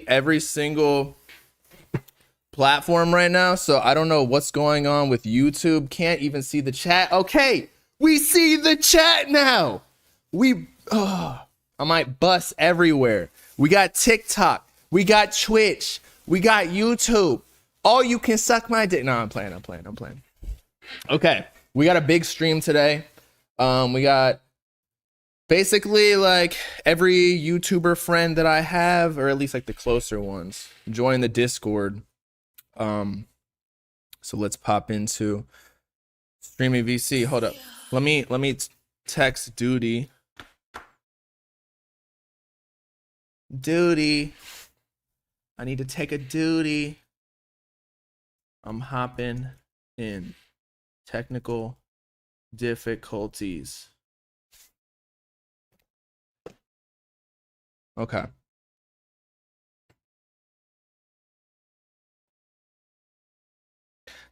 every single platform right now, so I don't know what's going on with YouTube. Can't even see the chat. Okay, we see the chat now. I might bust everywhere. We got TikTok, we got Twitch, we got YouTube. Oh, you can suck my dick. No, I'm playing. Okay, we got a big stream today. We got basically like every YouTuber friend that I have, or at least like the closer ones, join the Discord. So let's pop into streaming VC. Hold up. Let me text Duty. Duty. I need to take a duty. I'm hopping in. Technical difficulties. Okay.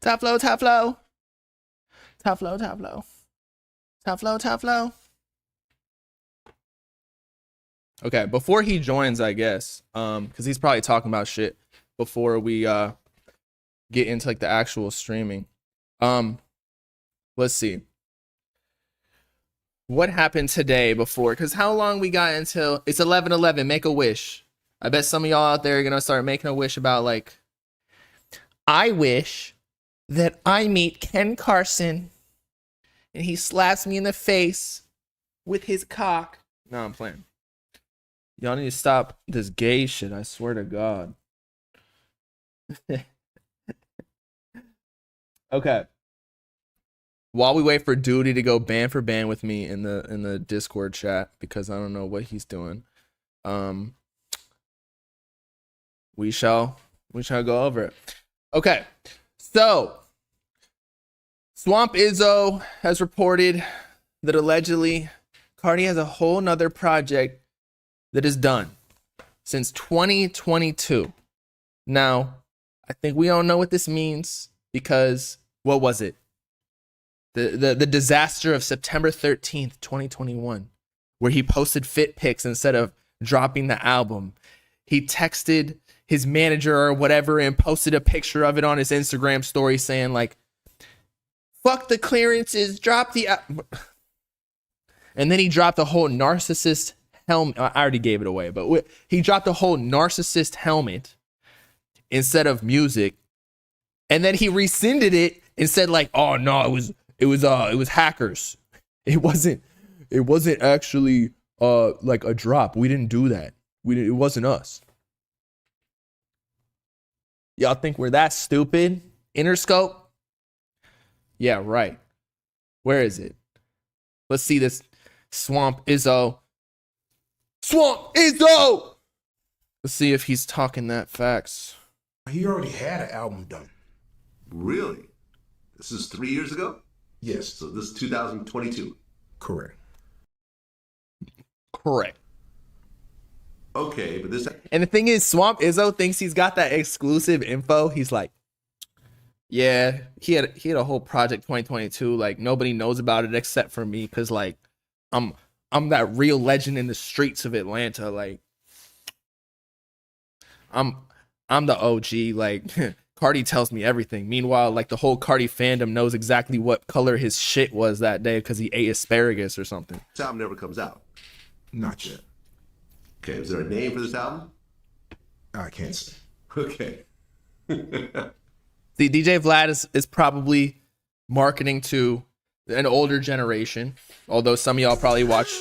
Top flow. Okay, before he joins, I guess, because he's probably talking about shit before we get into like the actual streaming. Let's see. What happened today before? Because how long we got until it's 11:11? Make a wish. I bet some of y'all out there are gonna start making a wish about like, I wish that I meet Ken Carson and he slaps me in the face with his cock. No, I'm playing. Y'all need to stop this gay shit. I swear to God. Okay. While we wait for Duty to go band for band with me in the Discord chat, because I don't know what he's doing, we shall go over it. Okay, so Swamp Izzo has reported that allegedly Cardi has a whole nother project that is done since 2022. Now, I think we all know what this means because what was it? The disaster of September 13th, 2021, where he posted fit pics instead of dropping the album. He texted his manager or whatever and posted a picture of it on his Instagram story saying like, fuck the clearances, drop the and then he dropped a whole narcissist helmet. I already gave it away, but he dropped a whole narcissist helmet instead of music. And then he rescinded it and said like, oh no, it was hackers. It wasn't actually like a drop. We didn't do that. It wasn't us. Y'all think we're that stupid? Interscope? Yeah, right. Where is it? Let's see this. Swamp Izzo. Let's see if he's talking that facts. He already had an album done. Really? This is 3 years ago? Yes. So this is 2022? Correct. Okay, but this... And the thing is, Swamp Izzo thinks he's got that exclusive info. He's like, yeah, he had a whole project 2022. Like nobody knows about it except for me, because like I'm that real legend in the streets of Atlanta. Like I'm the OG. Like Cardi tells me everything. Meanwhile, like the whole Cardi fandom knows exactly what color his shit was that day because he ate asparagus or something. This album never comes out? Not yet. Okay, is there a name for this album? I can't say. Okay. See, DJ Vlad is probably marketing to an older generation, although some of y'all probably watch.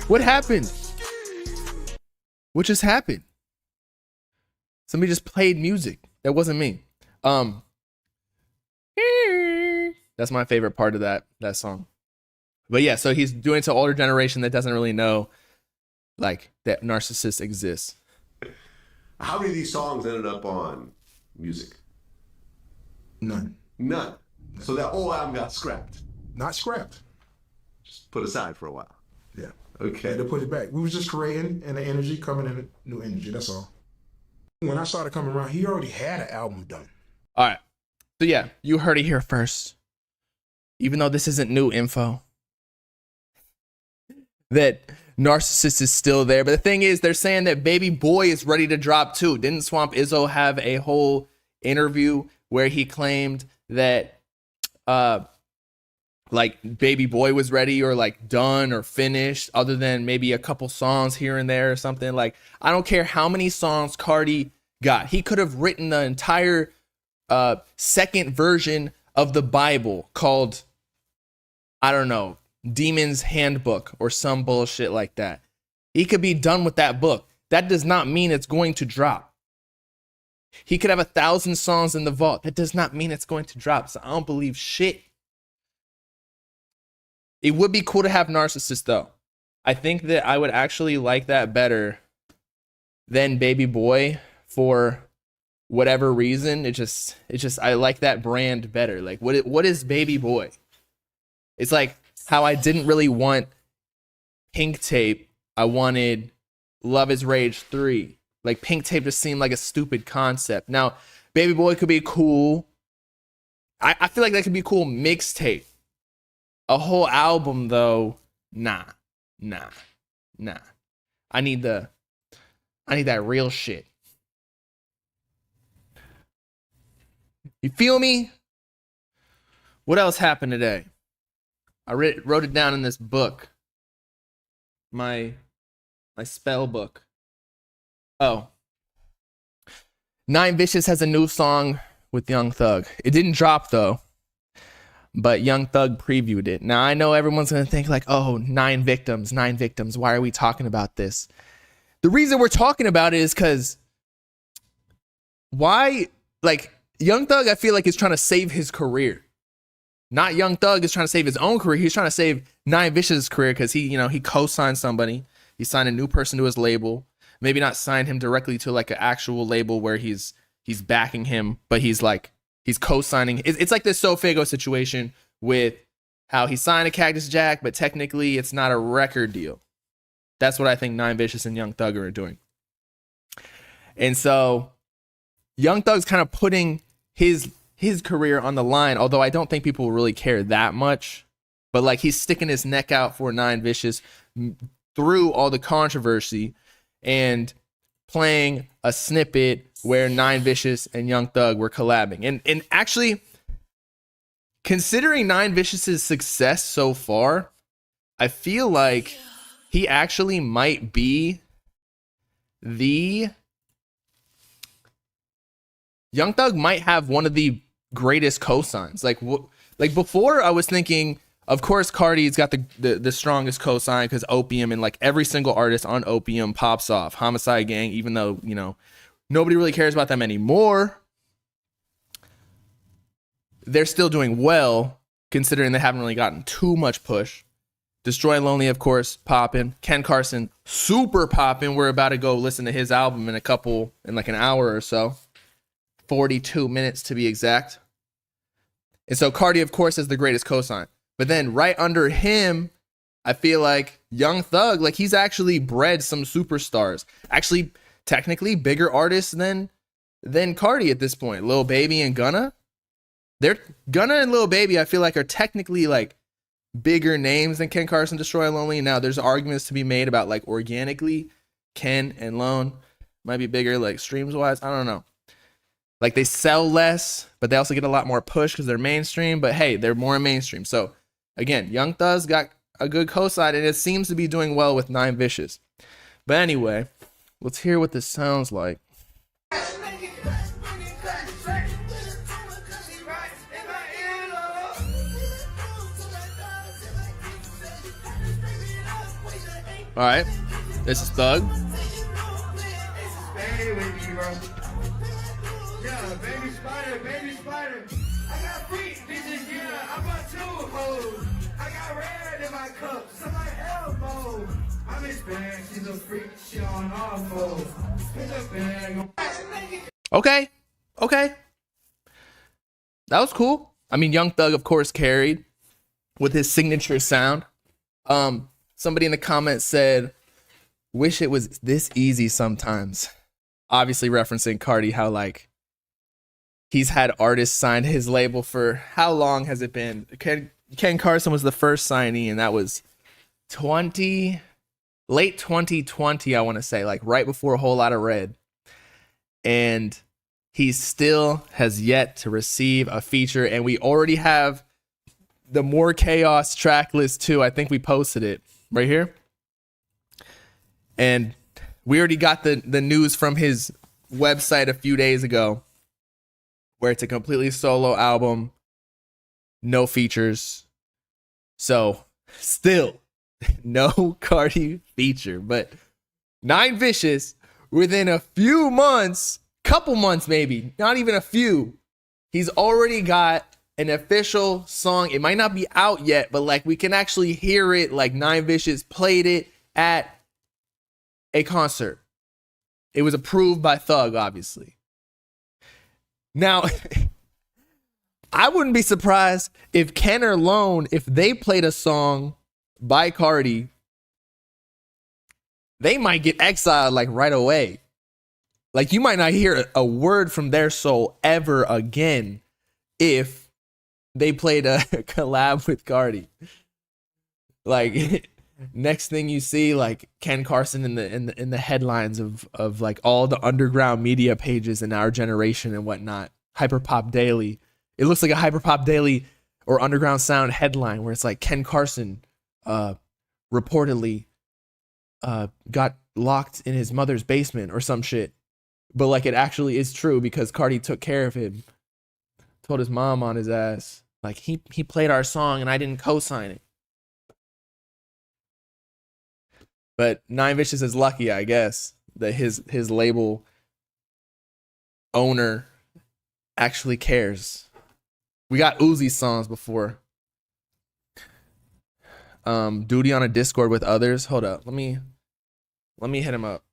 What happened? What just happened? Somebody just played music. That wasn't me. That's my favorite part of that song. But yeah, so he's doing it to an older generation that doesn't really know like that narcissists exist. How many of these songs ended up on music? None. None. So that whole album got scrapped. Not scrapped. Just put aside for a while. Yeah. Okay. Had to put it back. We was just creating and the energy coming in, new energy. That's all. When I started coming around, he already had an album done. All right. So yeah, you heard it here first. Even though this isn't new info, that Narcissist is still there. But the thing is, they're saying that Baby Boy is ready to drop too. Didn't Swamp Izzo have a whole interview where he claimed that like Baby Boy was ready or like done or finished, other than maybe a couple songs here and there or something? Like, I don't care how many songs Cardi got. He could have written the entire second version of the Bible called, I don't know, Demon's Handbook or some bullshit like that. He could be done with that book. That does not mean it's going to drop. He could have 1,000 songs in the vault. That does not mean it's going to drop. So I don't believe shit. It would be cool to have Narcissist though. I think that I would actually like that better than Baby Boy for whatever reason. It just I like that brand better. Like what is Baby Boy? It's like how I didn't really want Pink Tape. I wanted Love is Rage 3. Like, Pink Tape just seemed like a stupid concept. Now, Baby Boy could be cool. I feel like that could be a cool mixtape. A whole album, though, nah. I need that real shit. You feel me? What else happened today? I wrote it down in this book. My spell book. Oh. Nine Vicious has a new song with Young Thug. It didn't drop though, but Young Thug previewed it. Now I know everyone's going to think like, oh, 9 victims. Why are we talking about this? The reason we're talking about it is because Young Thug, I feel like, is trying to save his career. Not Young Thug is trying to save his own career. He's trying to save Nine Vicious's career because he co-signed somebody. He signed a new person to his label. Maybe not signed him directly to like an actual label where he's backing him, but he's co-signing. It's like this Sofago situation with how he signed a Cactus Jack, but technically it's not a record deal. That's what I think Nine Vicious and Young Thug are doing. And so Young Thug's kind of putting his career on the line, although I don't think people will really care that much. But like, he's sticking his neck out for Nine Vicious through all the controversy and playing a snippet where Nine Vicious and Young Thug were collabing. And actually, considering Nine Vicious's success so far, I feel like he actually might be Young Thug might have one of the greatest cosigns. Like before, I was thinking, of course, Cardi's got the strongest cosign because Opium, and like every single artist on Opium pops off. Homicide Gang, even though, nobody really cares about them anymore, they're still doing well considering they haven't really gotten too much push. Destroy Lonely, of course, popping. Ken Carson, super popping. We're about to go listen to his album in like an hour or so. 42 minutes to be exact. And so Cardi, of course, is the greatest cosign. But then right under him, I feel like Young Thug, like, he's actually bred some superstars. Actually, technically bigger artists than Cardi at this point. Lil Baby and Gunna. Gunna and Lil Baby, I feel like, are technically like bigger names than Ken Carson, Destroy Lonely. Now, there's arguments to be made about like organically, Ken and Lone might be bigger, like streams wise. I don't know. Like, they sell less, but they also get a lot more push because they're mainstream. But hey, they're more mainstream. So again, Young Thug's got a good cosign, and it seems to be doing well with Nine Vicious. But anyway, let's hear what this sounds like. All right, this is Thug. Baby spider. I got freak bitches, yeah. I bought 2 hoes. I got red in my cup, so my elbow. I'm Hispanic, she's a freak, she on all foes. Put the bag on. Okay. That was cool. I mean, Young Thug, of course, carried with his signature sound. Somebody in the comments said, wish it was this easy sometimes. Obviously referencing Cardi, how like he's had artists sign his label for how long has it been? Ken Carson was the first signee, and that was 20. late 2020, I want to say, like right before a whole lot of red. And he still has yet to receive a feature. And we already have the More Chaos track list too. I think we posted it right here. And we already got the news from his website a few days ago, where it's a completely solo album, no features. So still no Cardi feature, but Nine Vicious within a few months, couple months maybe, not even a few, he's already got an official song. It might not be out yet, but like we can actually hear it. Like Nine Vicious played it at a concert. It was approved by Thug, obviously. Now, I wouldn't be surprised if Ken or Lone, if they played a song by Cardi, they might get exiled like right away. Like you might not hear a word from their soul ever again if they played a collab with Cardi. Like next thing you see, like Ken Carson in the headlines of like all the underground media pages in our generation and whatnot. Hyperpop Daily. It looks like a Hyperpop Daily or Underground Sound headline where it's like Ken Carson reportedly got locked in his mother's basement or some shit. But like it actually is true because Cardi took care of him. Told his mom on his ass. Like he played our song and I didn't co-sign it. But Nine Vicious is lucky, I guess, that his label owner actually cares. We got Uzi songs before. Duty on a Discord with others. Hold up. Let me hit him up.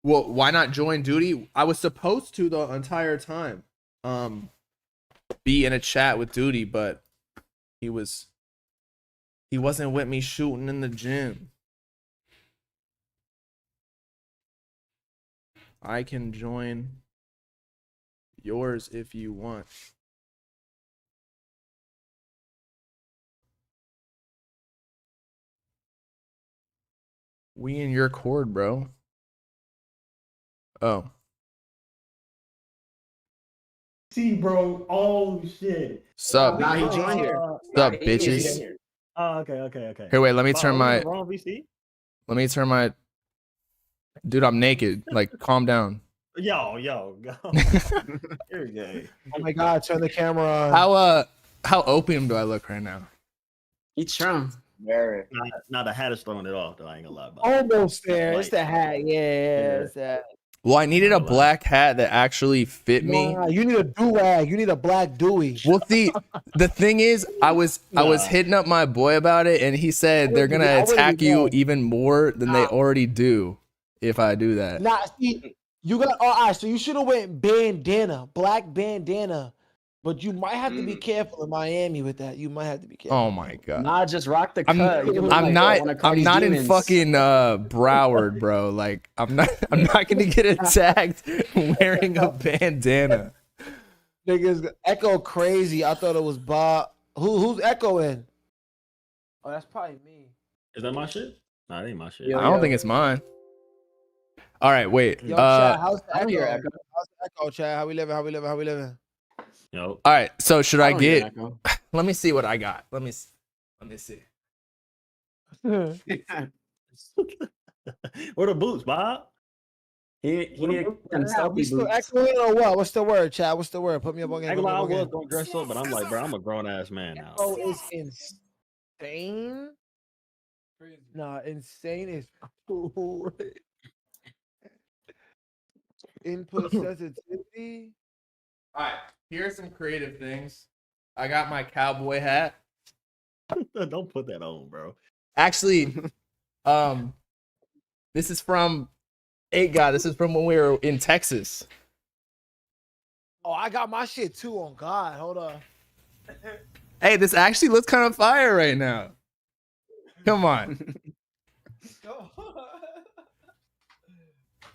Well, why not join Duty? I was supposed to the entire time. Be in a chat with Duty, but he wasn't with me shooting in the gym. I can join yours if you want. We in your cord, bro. Oh. See, bro. Oh shit. Sup? Nah, he joined here. Sup, He bitches? in here. Oh, okay. Here, wait, let me turn my wrong VC. Dude, I'm naked. Like, calm down. Yo. Here we go. Oh my God, turn the camera on. How opium do I look right now? Eat Trump. Very. Now the hat is throwing it off, though. I ain't gonna lie about it. Almost there. It's the hat. Yeah, it's that. Well, I needed a black hat that actually fit me. Nah, you need a do-rag. You need a black Dewey. Well, see, the thing is, I was hitting up my boy about it, and he said they're gonna attack you even more than they already do if I do that. Nah, see, you got all right. So you should have went bandana, black bandana, but you might have to be careful in Miami with that. You might have to be careful. Oh my god. Nah, just rock the cut. I'm not in fucking Broward, bro. Like I'm not gonna get attacked wearing a bandana. Niggas echo crazy. I thought it was Bob. Who's echoing? Oh, that's probably me. Is that my shit? Nah, that ain't my shit. I don't think it's mine. All right, wait. Yo, Chad, how's the I'm echo? here, Echo. How's the echo, Chad? How we living? Yo. All right. So should I don't hear get? Echo. Let me see what I got. Let me see. Where the boots, Bob? He need them We selfie still boots. echoing or what? What's the word, Chad? What's the word? Put me up on I game. ain't gonna lie, I was gonna dress up, but I'm like, bro, I'm a grown ass man now. Echo is insane. Nah, insane is great. Input sensitivity. All right. Here's some creative things. I got my cowboy hat. Don't put that on, bro. Actually, this is from This is from when we were in Texas. Oh, I got my shit too on God. Hold on. Hey, this actually looks kind of fire right now. Come on.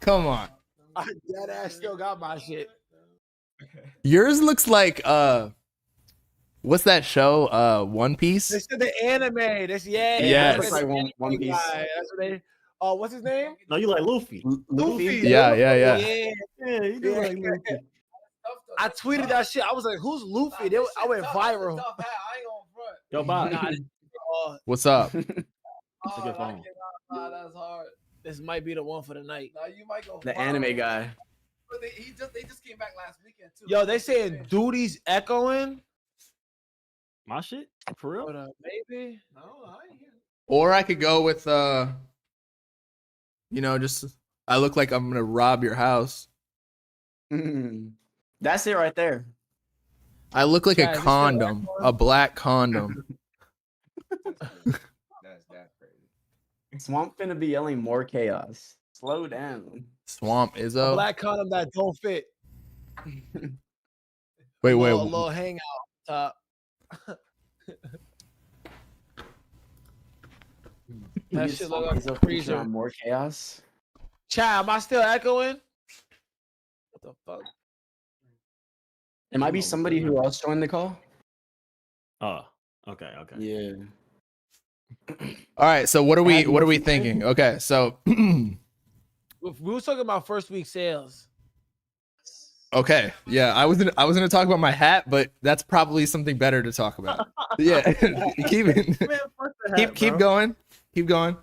Come on. That ass still got my shit. Yours looks like what's that show? One Piece. They said the anime. This Yes. Looks like One Piece. guy. That's what they. Oh, what's his name? No, you like Luffy. Luffy. Yeah. Yeah. Yeah, you do Yeah. like Luffy. I tweeted that shit. I was like, "Who's Luffy?" I went viral. Yo, Bob. What's up? Take your phone. That's hard. This might be the one for the night. Now you might go The viral. anime guy. But they just came back last weekend too. Yo, they saying duty's echoing. My shit? For real? But maybe. No, I ain't here. Or I could go with just I look like I'm gonna rob your house. That's it right there. I look like Chad, a this condom, a black condom. That's crazy. Swamp finna be yelling more chaos. Slow down. Swamp A Izzo. black condom that don't fit. Wait, A wait. little hangout top. That Get shit Swamp look like Izzo a feature freezer. on more chaos. Chad, am I still echoing? What the fuck? It might be somebody who else joined the call. Oh, okay. Yeah. All right, so what are we thinking? Okay, so We were talking about first week sales. okay, yeah, I was gonna talk about my hat, but that's probably something better to talk about. Yeah, keep going, keep going.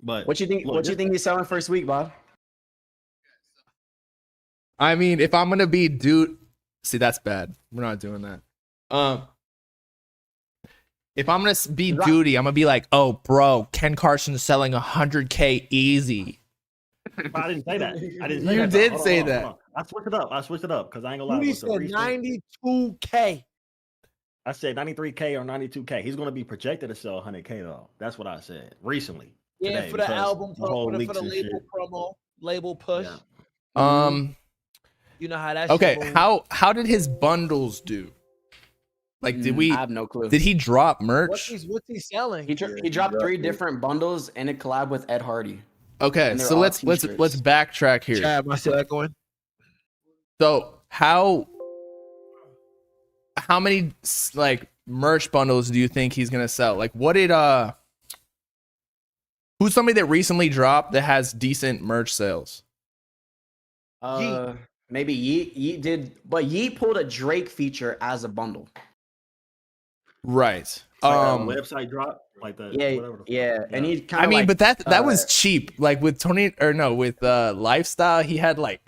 But What you think? look, What you think he's selling first week, Bob? I mean, if I'm gonna be see, that's bad. We're not doing that. If I'm gonna be duty, I'm gonna be like, oh, bro, Ken Carson is selling 100K easy. I didn't say that. I didn't. Say You that, did though. say Hold on, that. hold on. I switched it up because I ain't gonna lie. Duty with the said recent- 92K. I said 93K or 92K. He's gonna be projected to sell 100K though. That's what I said recently. Yeah, today, for the because album the whole promo, for the leaks and label shit. promo, label push. Yeah. You know how that Okay, shit moves. how did his bundles do? Like, did I have no clue. he drop merch? What's he selling? He dropped 3 different bundles and a collab with Ed Hardy. Okay, And they're so all let's t-shirts. backtrack here. Chad, am I still echoing? So how many like merch bundles do you think he's gonna sell? Like, what did who's somebody that recently dropped that has decent merch sales? Maybe Yeet did, but Yeet pulled a Drake feature as a bundle. Right. It's like a website drop, like that. Yeah, whatever the fuck. yeah, and he kind I of mean, like, but that was cheap. Like with with Lifestyle, he had like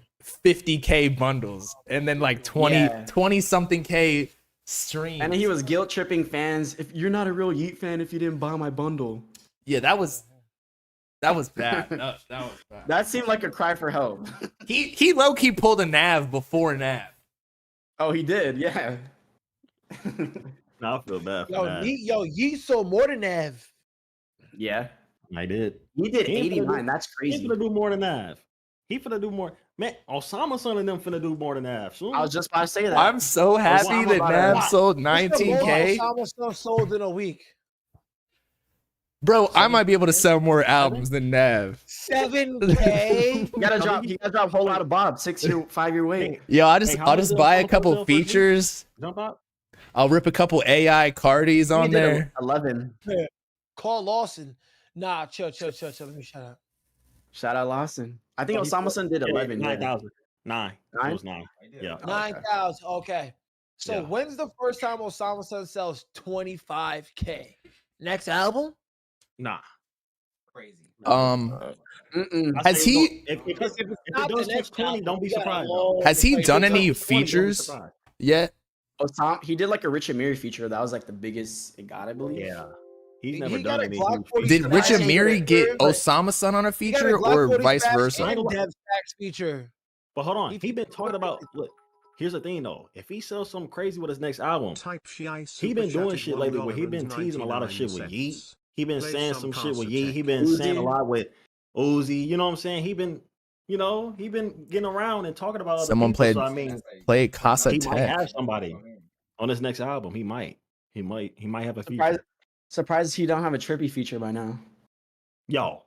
50K bundles and then like 20 something K streams. and he was guilt tripping fans. If you're not a real Yeet fan, if you didn't buy my bundle, Yeah, that was bad. That was bad. that seemed like a cry for help. He low key pulled a Nav before Nav. Oh, he did, yeah. No, I feel bad for Yo, that. Yeet sold more than Nav. Yeah, I did. he did He ain't finna 89. That's He crazy. finna do more than that. He finna do more. Man, Osama son of them finna do more than that. Soon. I was just about to say that. I'm so happy Osama that bought a Nav lot. sold What's the most 19K. Osama stuff sold in a week? Bro, I might be able to sell more albums than Nav. 7K. You gotta drop a whole lot of Bob 5-year wait. Yo, I'll Hey, how I'll much just did buy a Osama couple sell for you? features. Jump out. I'll rip a couple AI Cardis on He did there. 11. Carl Lawson. Nah, chill. Let me shut up. Shout out Lawson. I think Oh, he Osama son did 11. 9,000. 9. It Nine? was 9. Yeah. 9,000. Okay. So Yeah. when's the first time Osama Son sells 25K? Next album? Nah. Crazy. Mm-mm. I Has say he- don't- If Because if it it's not does the touch next 20, album, don't be you got a surprised. though. long Has he way. done If it any touch 20, don't be features surprised. yet? Osama, he did like a Rich Amiri feature. That was like the biggest it got, I believe. Yeah. He's He never got done a any Glock huge 40 Did features. Rich That's Amiri it, get but- Osama Son on a He got a feature Glock or 40 vice Fast versa? and Dev Stacks feature. But hold on, He- he been talking about. Look, here's the thing though. If he sells something crazy with his next album, he been doing shit lately where he been teasing a lot of shit with Yeet. He been saying some shit with Yeet. He been saying a lot with Uzi. You know what I'm saying? He been getting around and talking about other Someone people, played So I mean, play Casa he might Tech. have somebody on his next album. He might have a feature. Surprised he don't have a trippy feature by now. Yo.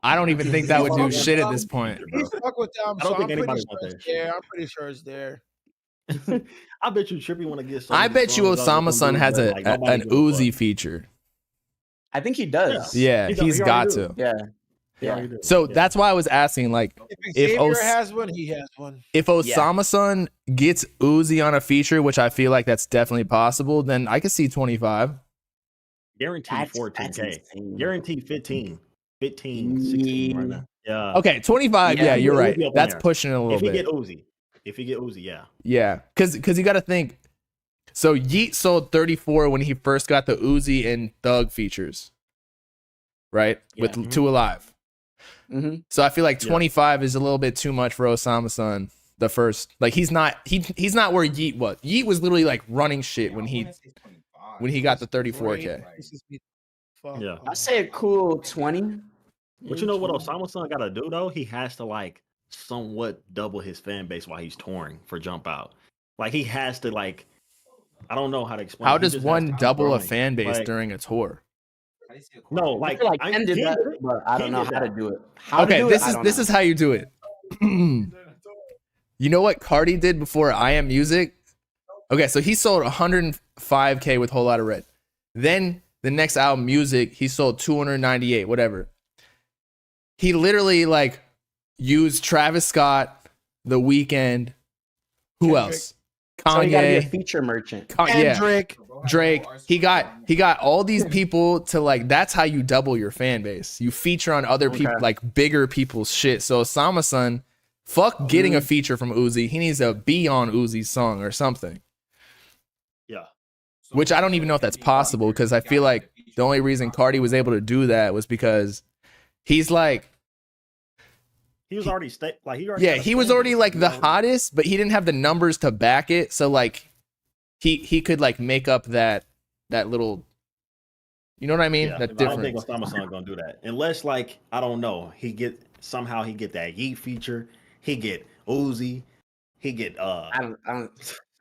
I don't even think that would do Yeah. shit at this point. He's fuck with them, I don't so think I'm pretty anybody's sure out it's there. there. I'm pretty sure it's there. I bet you Trippy want to get. So I many bet you songs out with Osama them Son dudes, has but, a, like, a nobody an give a fuck. Uzi feature. I think he does. Yeah, He he's already got do. to. Yeah. He already do. So Yeah. that's why I was asking, like, If Xavier Os- has one, he has one. if Osama Son gets Uzi on a feature, which I feel like that's definitely possible, then I could see 25. Guaranteed That's 14K. insane. Guaranteed 15, 16 right now. Yeah. Okay, 25. Yeah, Yeah, If you're he get right. Uzi up in That's there. pushing it a little If he bit. get Uzi, yeah. Yeah, because you got to think. So Yeet sold 34 when he first got the Uzi and Thug features, right? With Yeah. Two Alive. Mm-hmm. So I feel like 25 is a little bit too much for Osama Son. The first, like, he's not where Yeet was. Yeet was literally like running shit when he got the 34K. Yeah. I say a cool 20. But you know what Osama Son got to do though? He has to like somewhat double his fan base while he's touring for Jump Out. Like he has to like, I don't know how to explain. How He does just has to one keep double a growing. fan base Like, during a tour? No, I like feel like Ken did that, it. but I don't Ken know did how to that. do it. How Okay, to do this it, I is don't this know. is how you do it. You know what Cardi did before I Am Music? Okay, so he sold 105K with Whole Lotta Red. Then the next album, Music, he sold 298, whatever. He literally like used Travis Scott, The Weeknd, who else? So you gotta be a Kanye, feature merchant. yeah, Kendrick. Drake. He got all these people to like. That's how you double your fan base. You feature on other people, like bigger people's shit. So Osama Son, fuck getting a feature from Uzi. He needs to be on Uzi's song or something. Yeah. Which I don't even know if that's possible because I feel like the only reason Cardi was able to do that was because he's like, He was already he yeah, he was already like the hottest, but he didn't have the numbers to back it. So like, he could like make up that little, you know what I mean? Yeah, That I don't think difference. Osama Son gonna do that unless like I don't know. He get that Yeet feature. He get Uzi. He get I don't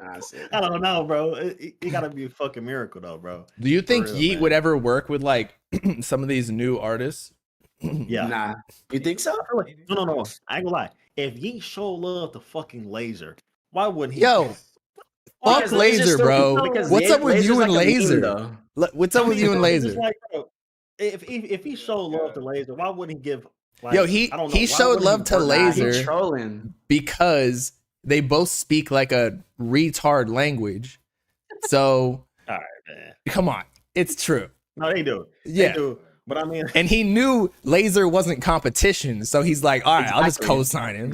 honestly. I don't know, bro. It gotta be a fucking miracle though, bro. Do you think real, Yeet man. would ever work with like some of these new artists? Yeah. Nah. You think so? No. I ain't gonna lie. If Yeet show love to fucking Laser, why wouldn't he? Yo, fuck Because Laser's Laser, still- bro. because What's up with Laser's you and like a meme, Laser? though. What's up with you and bro, it's Laser? just like, bro, if he showed love to Laser, why wouldn't he give? Like, Yo, I don't know, he why showed wouldn't love he to work with Laser. He's trolling. Because they both speak like a retard language. So, All right, man. come on. It's true. No, they do. Yeah. They do. But I mean, And he knew Laser wasn't competition. So he's like, all right, I'll just Exactly. co-sign him.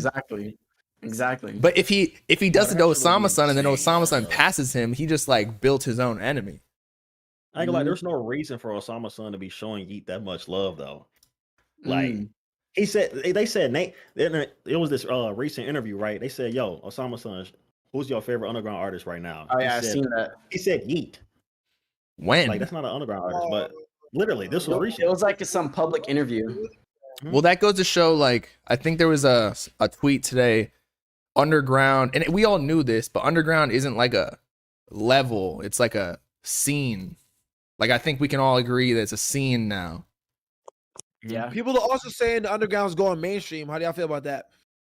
Exactly. But if he does it to that shit would Osama be Son and then insane, Osama Son bro. passes him, he just like built his own enemy. I ain't gonna lie, there's no reason for Osama Son to be showing Yeet that much love though. Like he said, they said Nate. It was this recent interview, right? They said, "Yo, Osama Son, who's your favorite underground artist right now?" Oh yeah, he I've said, seen that. He said Yeet. When? Like that's not an underground artist, but literally, this was It recent. was like some public interview. Well, that goes to show, like, I think there was a tweet today, underground, and we all knew this, but underground isn't like a level, it's like a scene. Like, I think we can all agree that it's a scene now. Yeah. People are also saying the underground's going mainstream. How do y'all feel about that?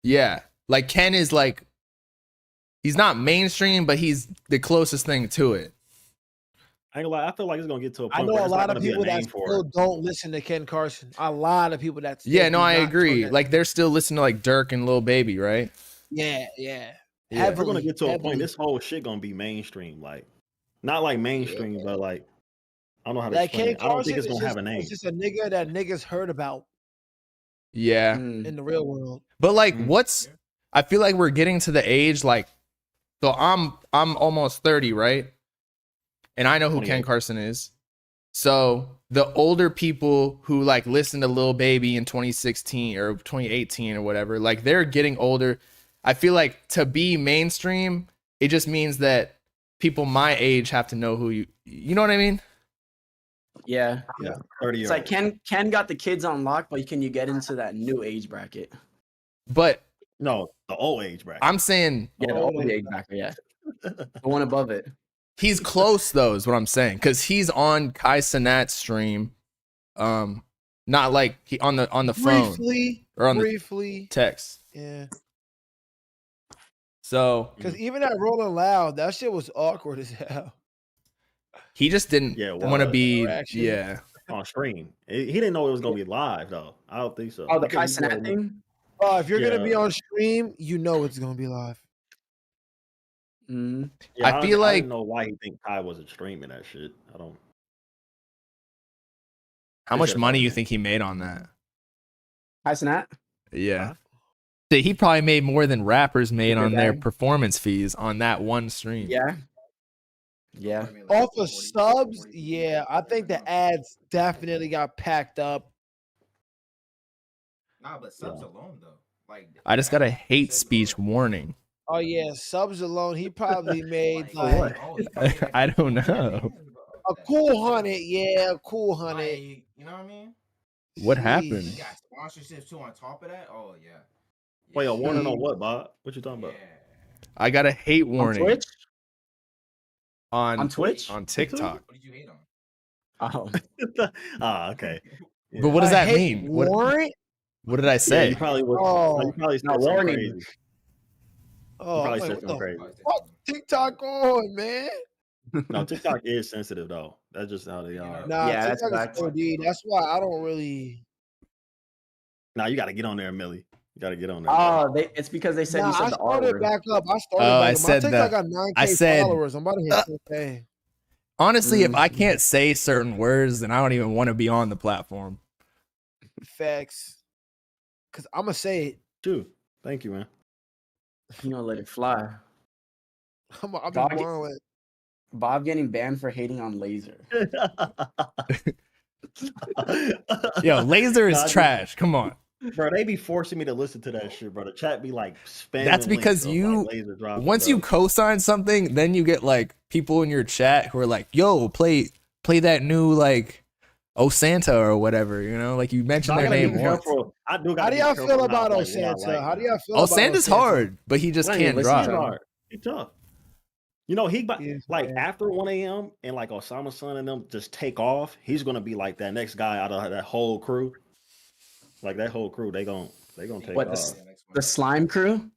Yeah. Like, Ken is like, he's not mainstream, but he's the closest thing to it. I ain't gonna lie, I feel like it's gonna get to a point I know where a it's not lot of gonna be a people that name for still it. don't listen to Ken Carson. A lot of people that still Yeah, no, do I not agree. know that. Like, they're still listening to, like, Dirk and Lil Baby, right? yeah. Yeah. If we're gonna Heavily, get to a heavily. point, this whole shit gonna be mainstream. Like, not like mainstream, but like, I don't know how to That explain Ken it. I don't Carson think it's is gonna have a name. It's just a nigga that niggas heard about Yeah. in the real world. But like, I feel like we're getting to the age, like, so I'm almost 30, right? And I know who Ken 28. Carson is. So the older people who like listen to Lil Baby in 2016 or 2018 or whatever, like they're getting older. I feel like to be mainstream, it just means that people my age have to know who you know what I mean? Yeah. Yeah, 30 It's years. like Ken got the kids on lock, but can you get into that new age bracket? But No, the old age bracket. I'm saying Yeah, the old age bracket, yeah. The one above it. he's close though, is what I'm saying. Cause he's on Kai Cenat's stream. Not like he on the phone Briefly, or on the briefly. text. Yeah. So Because even that Rolling Loud, that shit was awkward as hell. he just didn't Yeah, want to well, be. interaction. Yeah. on stream. He didn't know it was gonna be live though. I don't think so. Oh, the I think he Kai thought it- thing. Oh, if you're gonna be Yeah. on stream, you know it's gonna be live. Mm. Yeah, I feel I like- didn't know why he think Kai wasn't streaming that shit. I don't. How It's much just money hard, you man. think he made on that? Kai Cenat. Yeah. He probably made more than rappers made Bigger on their bag. performance fees on that one stream. Yeah. Yeah. Off of subs, yeah, I think the ads definitely got packed up. Nah, but subs Yeah. alone though. Like I just got a hate speech warning. Oh yeah, subs alone, he probably made For what? like I don't know. a cool 100. Yeah, a cool 100. Like, you know what I mean? What You happened? got sponsorships too on top of that. Oh yeah. Wait, a warning on Shit. what, Bob? What you talking about? I got a hate On warning Twitch. on On Twitch? on TikTok. What did you hate on? Oh. Ah, okay. But what does A that hate mean? What warrant? did I Yeah, say? you probably was. Oh. You probably said No, something warning. crazy. Oh, I'm probably like, said what something the crazy. fuck TikTok on, man? No, TikTok is sensitive though. That's just how they are. Nah, Yeah, that's TikTok facts. is OD. That's why I don't really. Now you got to get on there, Millie. You got to get on there. bro. Oh, it's because they said Nah, you said I the R started word. back up. I started Oh, I back up. My said TikTok that. got 9K I said, followers. I'm about to hit 10K. Honestly, if I can't say certain words, then I don't even want to be on the platform. Facts. Cause I'm gonna say it. Dude, thank you, man. You know, let it fly. I'll be Dog- wild. Bob getting banned for hating on Laser. Yo, Laser is Nah, I just- trash. Come on. Bro, they be forcing me to listen to that shit, bro. The chat be like spamming. That's because links of, you- like, Laser dropping, Once bro. you co-sign something, then you get like people in your chat who are like, "Yo, play that new like Oh Santa or whatever." You know, like you mentioned I their gotta be name once. careful. I do How gotta do be y'all careful feel not, about like, Oh what I Santa? like, How do man. y'all feel Oh about Santa's Santa? hard, but he just Wait, can't listen, He's drop. hard. He tough. You know, he Yes, like man. after 1 a.m. and like Osama Son and them just take off, he's gonna be like that next guy out of that whole crew. Like that whole crew, they gonna take What, off. the Slime Crew?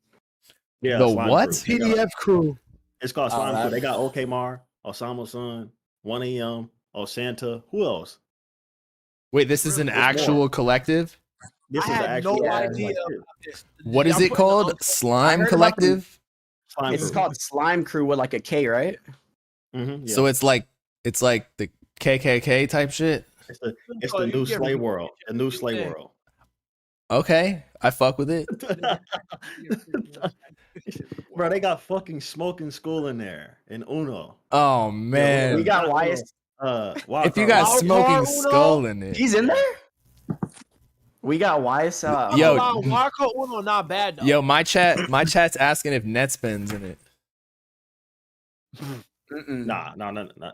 Yeah, The Slime what? Crew. They got- PDF crew. It's called Oh, Slime Crew. that- They got OK Mar, Osama Son, 1 a.m., Santa. Who else? Wait, this is an There's more. actual collective? This I is the had actual no like, idea. shit. What is I'm it putting the called? up- Slime heard about Collective? Slime It's Crew. called Slime Crew with like a K, right? Mhm, yeah. So it's like the KKK type shit. It's the Oh, you new get Slay me. World. The new Slay Yeah. World. Okay, I fuck with it. Bro, they got fucking Smoking School in there and Uno. Oh man, We got YS. Wild if you Card got Uno. Wild Smoking Card Uno? Skull in it, He's in there? We got YSL. Yo. Marco Uno, not bad though. yo, my chat's asking if Netspin's in it. Mm-mm. Nah,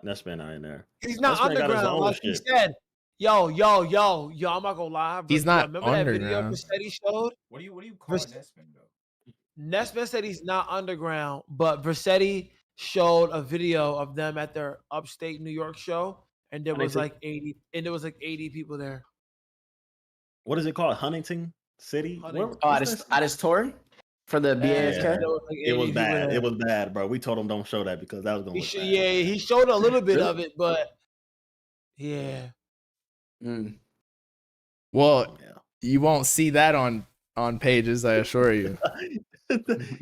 that's been not in there. He's not This man got his underground. own Like he shit. said. Yo, I'm not gonna lie. He's Yo, not remember that video underground. Versetti showed? What do you call Vers- Nespin though? Nesbitt said he's not underground, but Versetti showed a video of them at their upstate New York show, and there was Huntington? like 80 people there. What is it called? Huntington City? Huntington. Oh, What's that at his tour for the And BASK. there was like It 80 was people bad. there. It was bad, bro. We told him don't show that because that was gonna He look sh- bad. yeah, he showed a little bit Really? of it, but yeah. Mm. Well, Yeah. you won't see that on pages, I assure you.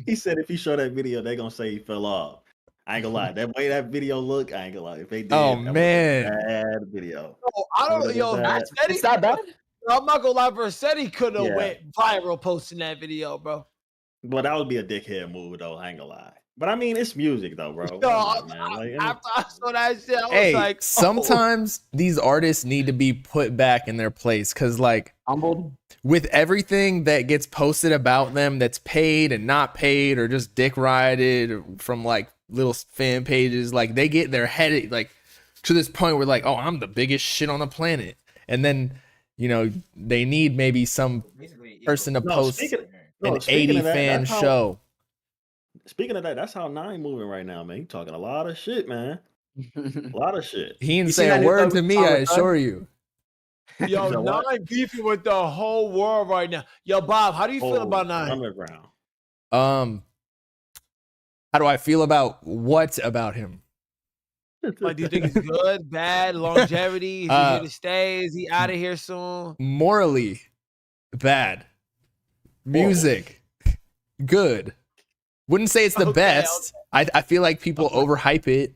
He said if he show that video, they gonna say he fell off. I ain't gonna lie. That way that video look, I ain't gonna lie. If they did, Oh, that would've been man. a bad video. Oh, I That would've don't, been yo, bad. Versetti, It's that bad? I'm not gonna lie, Versetti could have Yeah. went viral posting that video, bro. But that would be a dickhead move, though. I ain't gonna lie. But I mean, it's music, though, bro. Yo, Come on, man. Like, after I saw that shit, I was Hey, like, oh. sometimes these artists need to be put back in their place because, like, Humbled. with everything that gets posted about them that's paid and not paid or just dick rided from like little fan pages, like they get their head like to this point where like, oh, I'm the biggest shit on the planet, and then they need maybe some Basically, person to No, post speaking an of 80 that, fan that's how- show. Speaking of that, that's how Nine moving right now, man. He talking a lot of shit, man. A lot of shit. He didn't You say seen a that new word Thug to me, song I with Thug? assure you. Yo, So what? Nine beefing with the whole world right now. Yo, Bob, how do you feel Oh, about Nine? Underground. Um, How do I feel about what about him? Like, do you think it's good, bad, longevity? Is he here to stay? Is he out of here soon? Morally, bad. Music, good. Wouldn't say it's the best. I feel like people overhype it.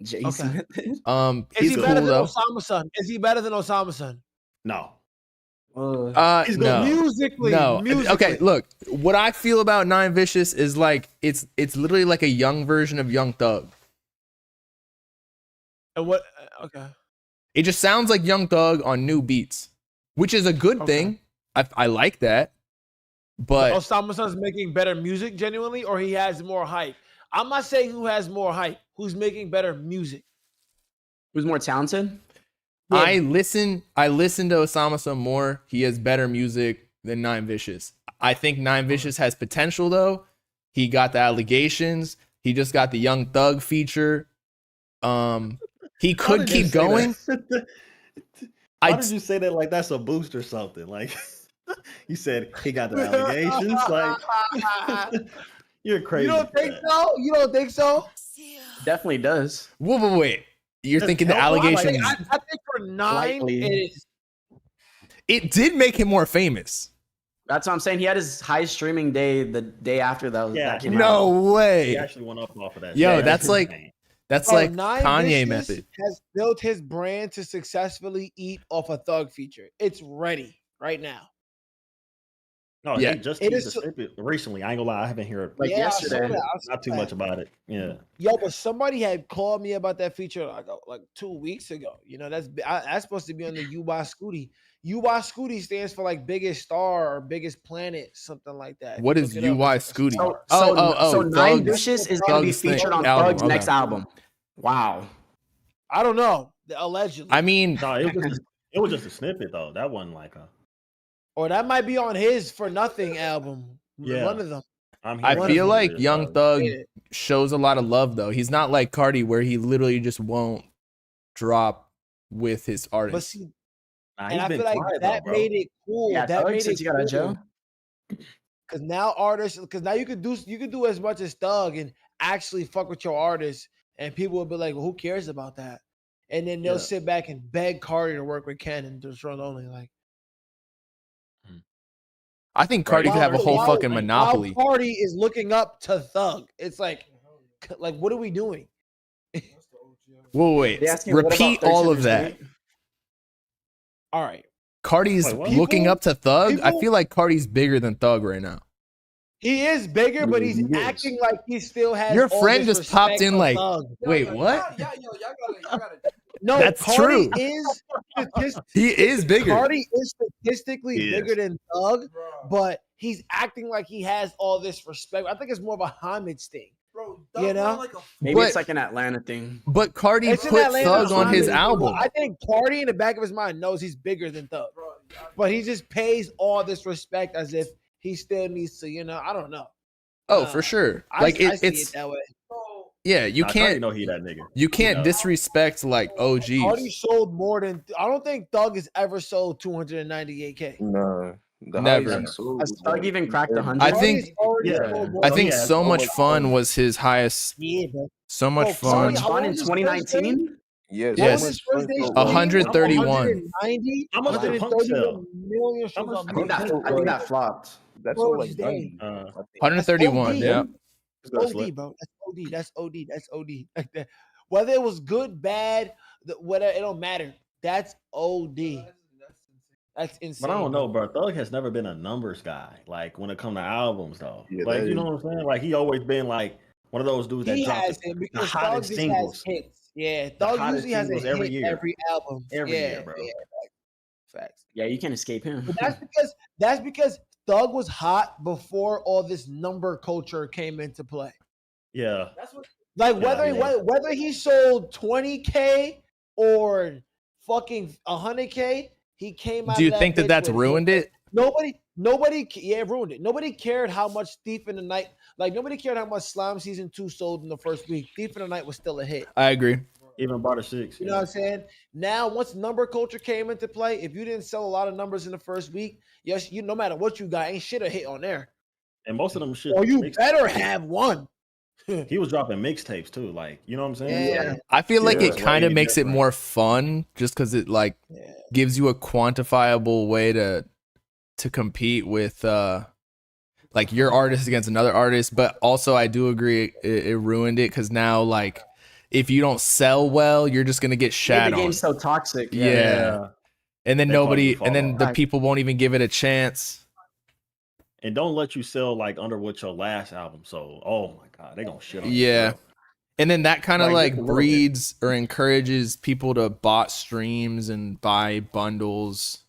Jason. Is He's he cool better than though. Osama Sun? Is he better than Osama Sun? No. He's No. good musically. No. Musically. Okay, look. What I feel about Nine Vicious is like it's literally like a young version of Young Thug. And what? Okay. It just sounds like Young Thug on new beats, which is a good thing. I like that. But Osama Sun's making better music genuinely, or he has more hype. I'm not saying who has more hype. Who's making better music? Who's more talented? Yeah. I listen to Osama some more. He has better music than Nine Vicious. I think Nine Vicious has potential though. He got the allegations. He just got the Young Thug feature. He could keep going. Why did you say that like that's a boost or something? Like you said he got the allegations. Like you're crazy. You don't think so? You don't think so? Definitely does. Wait. You're thinking the allegations? I think for Nine, it did make him more famous. That's what I'm saying. He had his highest streaming day the day after that came out. No way. He actually went up off of that. Yo, that's like Nine Kanye Vicious method. has built his brand to successfully eat off a Thug feature. It's ready right now. No, Yeah. he just It teased is the snippet recently. I ain't gonna lie, I haven't heard Like yesterday. not too much about it. Yeah. Yo, but somebody had called me about that feature like 2 weeks ago. You know, that's supposed to be on the UY Scooty. UY Scooty stands for like biggest star or biggest planet, something like that. What is Look it up. UI Scooty? So Nine Thug's- Vicious is going to be Thug's thing. featured on Album, Thug's okay. next album. Wow. I don't know. Allegedly. I mean, No, it was just a snippet though. That wasn't like a Or that might be on his For Nothing album. Yeah. One of them. I feel like Young Thug Yeah. shows a lot of love though. He's not like Cardi where he literally just won't drop with his But artists. see, Nah, and he's I been feel like quiet, that though, bro. made it cool. Yeah, that Thug made since it he got a cool. Joe. Because now artists, because now you could do as much as Thug and actually fuck with your artist, and people will be like, well, who cares about that? And then they'll Yeah. sit back and beg Cardi to work with Ken and just run only. Like, I think Cardi could have a whole fucking while monopoly. Cardi is looking up to Thug. It's like what are we doing? Whoa, wait. They asking, what Repeat about all 13 of that. Street? All right. Cardi's Wait, what? looking up to Thug. I people- feel like Cardi's bigger than Thug right now. He is bigger, but he's He is. acting like he still has. Your all friend this just popped respect in for like, Thug. wait, what? Y'all gotta. No, That's Cardi true. is He is bigger. Cardi is statistically He is. bigger than Thug, but he's acting like he has all this respect. I think it's more of a homage thing. Bro, You know? like a Maybe But- it's like an Atlanta thing. But Cardi It's in put Atlanta, Thug on his homage. album. I think Cardi in the back of his mind knows he's bigger than Thug, but he just pays all this respect as if he still needs to. You know, I don't know. Oh, for sure. I Like see it's it that way. yeah. You Nah, Cardi can't know he that nigga. you can't Yeah. disrespect like Cardi OGs. sold more than. I don't think Thug has ever sold 298K. No, Never. Has Thug even cracked 100? I think- Cardi's already Yeah. sold more I than think yeah, So so Much much Fun fun. was his highest. Yeah, bro. So Much Bro, So fun. much How fun long in was his first 2019? Yes. Yes. What was his first day? 131. 190? How much did Punk sell? Million How much- streams on I think that flopped. That's Bro, all like his done. day. 131. OD. Yeah. That's OD, bro. That's OD. That's OD. That's OD. Like that. Whether it was good, bad, whatever, it don't matter. That's OD. That's insane. But I don't know, bro. Thug has never been a numbers guy. Like when it comes to albums, though. Yeah, like that you know is- what I'm saying? Like he always been like one of those dudes that He dropped has the it because Thug hottest just singles has hits. Yeah, Thug hottest usually has a singles hit every year. every album. every Yeah, year, bro. Yeah, facts. Yeah, you can't escape him. But that's because Thug was hot before all this number culture came into play. Yeah. That's what. Like Yeah, whether he sold 20K or fucking 100K, he came out. Do you of think that bitch that's with ruined hits. it? Nobody, yeah, it ruined it. Nobody cared how much Thief in the Night, like nobody cared how much Slime Season 2 sold in the first week. Thief in the Night was still a hit. I agree. Even Barter 6. You know what I'm saying? Now, once number culture came into play, if you didn't sell a lot of numbers in the first week, yes, you no matter what you got, ain't shit a hit on there. And most of them shit. Or you makes- better have one. He was dropping mixtapes too, like you know what I'm saying? Yeah. Like, I feel like Yeah. it kind of Way makes it different. more fun just because it like Yeah. gives you a quantifiable way to compete with like your artist against another artist. But also I do agree it ruined it because now like if you don't sell well, you're just gonna get Made shat the on. game so toxic. Yeah. And then They call you and then the Right. people won't even give it a chance. And don't let you sell like under what your last album sold. Oh my god, they gonna shit on you. Yeah. Bro. And then that kind of Like, like just a little bit. breeds or encourages people to bot streams and buy bundles.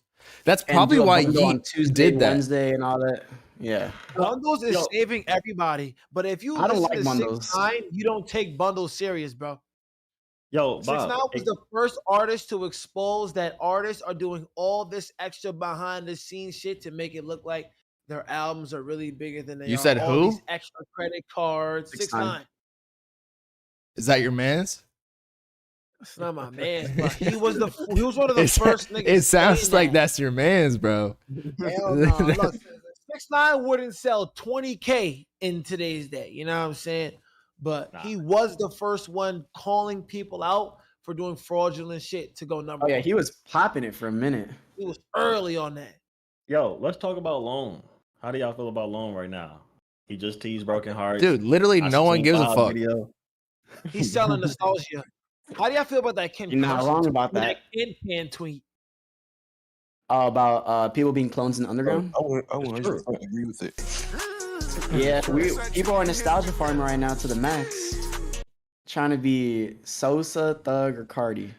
That's And probably do a why bundle on Yeet Tuesday, did that. Wednesday, and all that. Yeah. Bundles is Yo. saving everybody. But if you I don't listen like to bundles. 6ix9ine, you don't take bundles serious, bro. Yo, 6ix9ine Bob, was the first artist to expose that artists are doing all this extra behind the scenes shit to make it look like their albums are really bigger than they You are. said all who? these extra credit cards. 6ix9ine. Is that your man's? It's not my man, but he was one of the It's- first niggas. It sounds saying like that. that's your man's, bro. Hell no. Look, 6ix9ine wouldn't sell 20K in today's day. You know what I'm saying? But Nah. he was the first one calling people out for doing fraudulent shit to go number Oh yeah, one. he was popping it for a minute. He was early on that. Yo, let's talk about Loan. How do y'all feel about Loan right now? He just teased Broken Hearts. Dude, literally I no one seen gives a Bob's fuck. video. He's selling nostalgia. How do y'all feel about that Ken You're not Carson wrong tweet? about that. Ken tweet. About people being clones in the underground. I wouldn't agree with it. Yeah, people are nostalgia farming right now to the max, trying to be Sosa, Thug, or Cardi.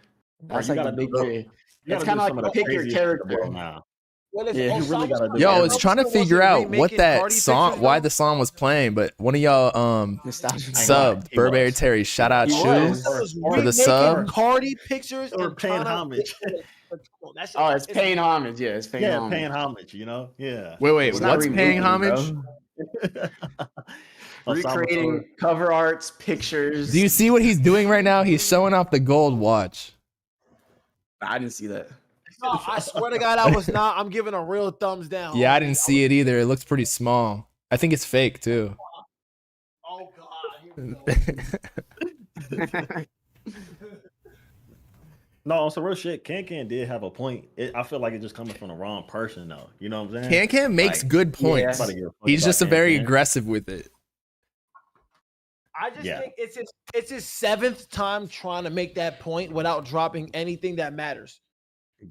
That's you like the gotta big do- three. You It's gotta kind do of some like of the pick your craziest shit in the character. world now. Well, if Yeah, you really gotta do Yo, I that. was trying to figure out what that song, why the song was playing, but one of y'all Nostalgia. sub, He Burberry was. Terry, shout out He you was. for the sub. Cardi pictures Or and paying tryna- homage. That shit- Oh, it's paying homage. Yeah, it's paying Yeah, homage. paying homage, you know? Yeah. Wait, It's not what's paying rebooting, homage? bro. A Recreating Salvatore. cover arts, pictures. Do you see what he's doing right now? He's showing off the gold watch. I didn't see that. No, I swear to God, I was not. I'm giving a real thumbs down. Yeah, I didn't see it either. It looks pretty small. I think it's fake too. Oh God. Here we go. No, on some real shit, Can did have a point. I feel like it's just coming from the wrong person, though. You know what I'm saying? Can makes Like, good points. Somebody give a fuck He's about just a very Can. aggressive with it. I just Yeah. think it's his 7th time trying to make that point without dropping anything that matters.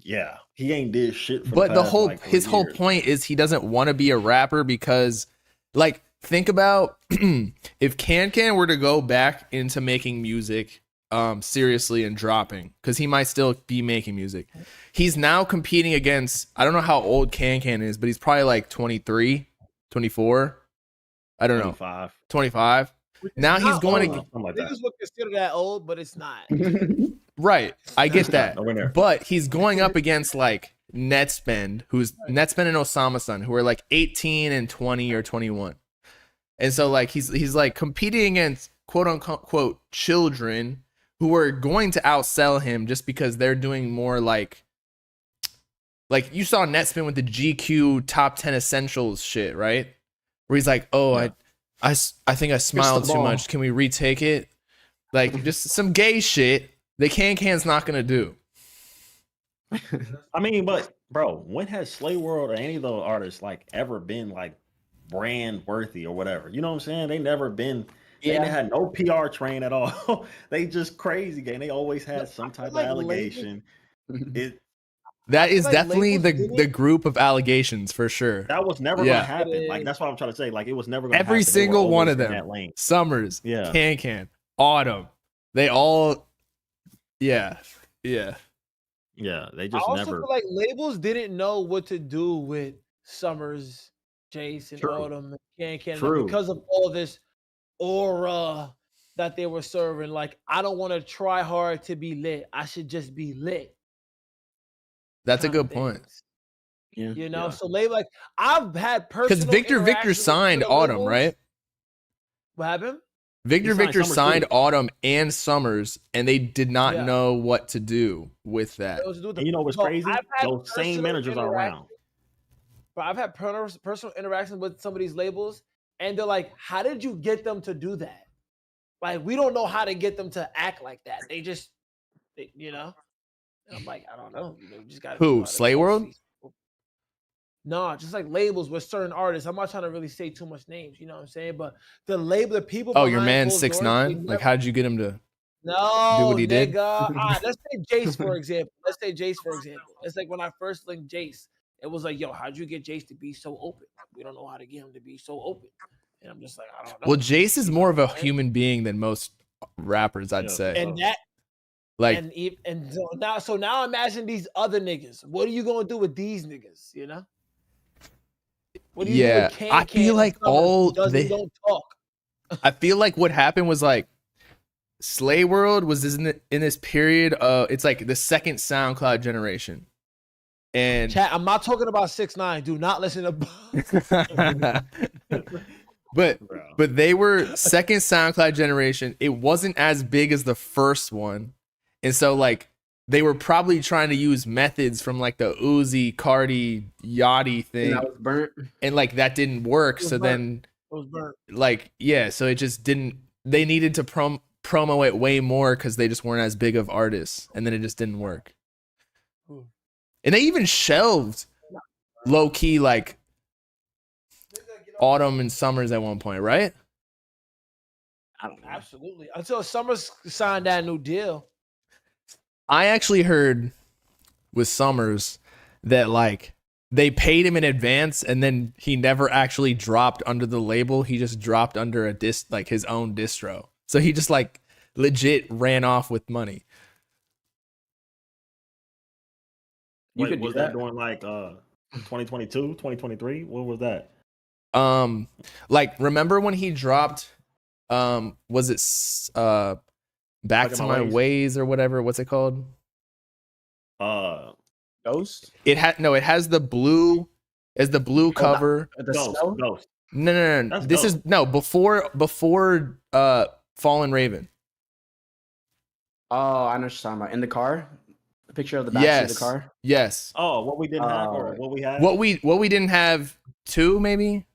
Yeah, he ain't did shit. For But the the past, whole like, 3 his whole years. point is he doesn't want to be a rapper because like think about if Can were to go back into making music seriously and dropping, because he might still be making music. He's now competing against, I don't know how old Can is, but he's probably like 23, 24. I don't know. 25. Now he's Not going old. to Something like that. Niggas would consider that old, but it's not. right. I get that. Nowhere near. But he's going up against like Netspend, who's Netspend and Osama Sun, who are like 18 and 20 or 21. And so like he's like competing against quote unquote children who are going to outsell him just because they're doing more like you saw Netspend with the GQ top 10 essentials shit, right? Where he's like, "Oh, Yeah. I think I smiled too much. Can we retake it?" Like just some gay shit that Can's not gonna do. I mean, but bro, when has Slay World or any of those artists like ever been like brand worthy or whatever? You know what I'm saying? They never been. Yeah. They had no PR train at all. They just crazy gay. They always had some type of like allegation. That is like definitely labels the group of allegations for sure. That was never Yeah. gonna happen. Like that's what I'm trying to say. Like it was never gonna Every happen. They were single one always of in them. that lane. Summers, Yeah. Can, Autumn, they all, yeah. Yeah, they I just also never. feel like labels didn't know what to do with Summers, Jason, True. Autumn, and Can True. because of all this aura that they were serving. Like, I don't want to try hard to be lit. I should just be lit. That's a kind of good point. things. Yeah. You know, Yeah. so label like I've had personal Because Victor interactions with signed other Autumn, labels. right? What happened? Victor signed Summers, signed too. Autumn and Summers, and they did not Yeah. know what to do with that. It was to do with And you know what's Bro, crazy? I've had Those same personal managers are interaction- around. But I've had personal interactions with some of these labels, and they're like, "How did you get them to do that?" Like we don't know how to get them to act like that. They just, you know. And I'm like, I don't know. You know, you just got Who? Slay World? No, just like labels with certain artists. I'm not trying to really say too much names, you know what I'm saying? But the label, the people. Oh, your behind man closed doors, 6ix9ine. Like, how did you get him to? No, do what he nigga. did? All right, let's say Jace for example. It's like when I first linked Jace, it was like, yo, how'd you get Jace to be so open? We don't know how to get him to be so open. And I'm just like, I don't know. Well, Jace is more of a human being than most rappers, I'd say. And that, like, and so now imagine these other niggas. What are you gonna do with these niggas? You know? What do you do with Can, I feel like all they don't talk. I feel like what happened was like Slay World was in this period it's like the second SoundCloud generation. And Chat, I'm not talking about 6ix9ine. Do not listen to but they were second SoundCloud generation. It wasn't as big as the first one. And so like they were probably trying to use methods from like the Uzi, Cardi, Yachty thing. And that was burnt. And like that didn't work. So then it was burnt. Like, yeah, so it just didn't, they needed to promo it way more because they just weren't as big of artists. And then it just didn't work. And they even shelved low key like Autumn and Summers at one point, right? I don't know. Absolutely. Until Summers signed that new deal. I actually heard with Summers that like they paid him in advance and then he never actually dropped under the label. He just dropped under a like his own distro. So he just like legit ran off with money. You could was that during like 2022, 2023? What was that? Like remember when he dropped was it Back to My Ways or whatever? What's it called? Ghost? It has the blue cover. Ghost. No. This is before Fallen Raven. Oh, I know what you're talking about. In the car? The picture of the backseat of the car? Yes. Oh, what we didn't have or what we had? What we didn't have two, maybe?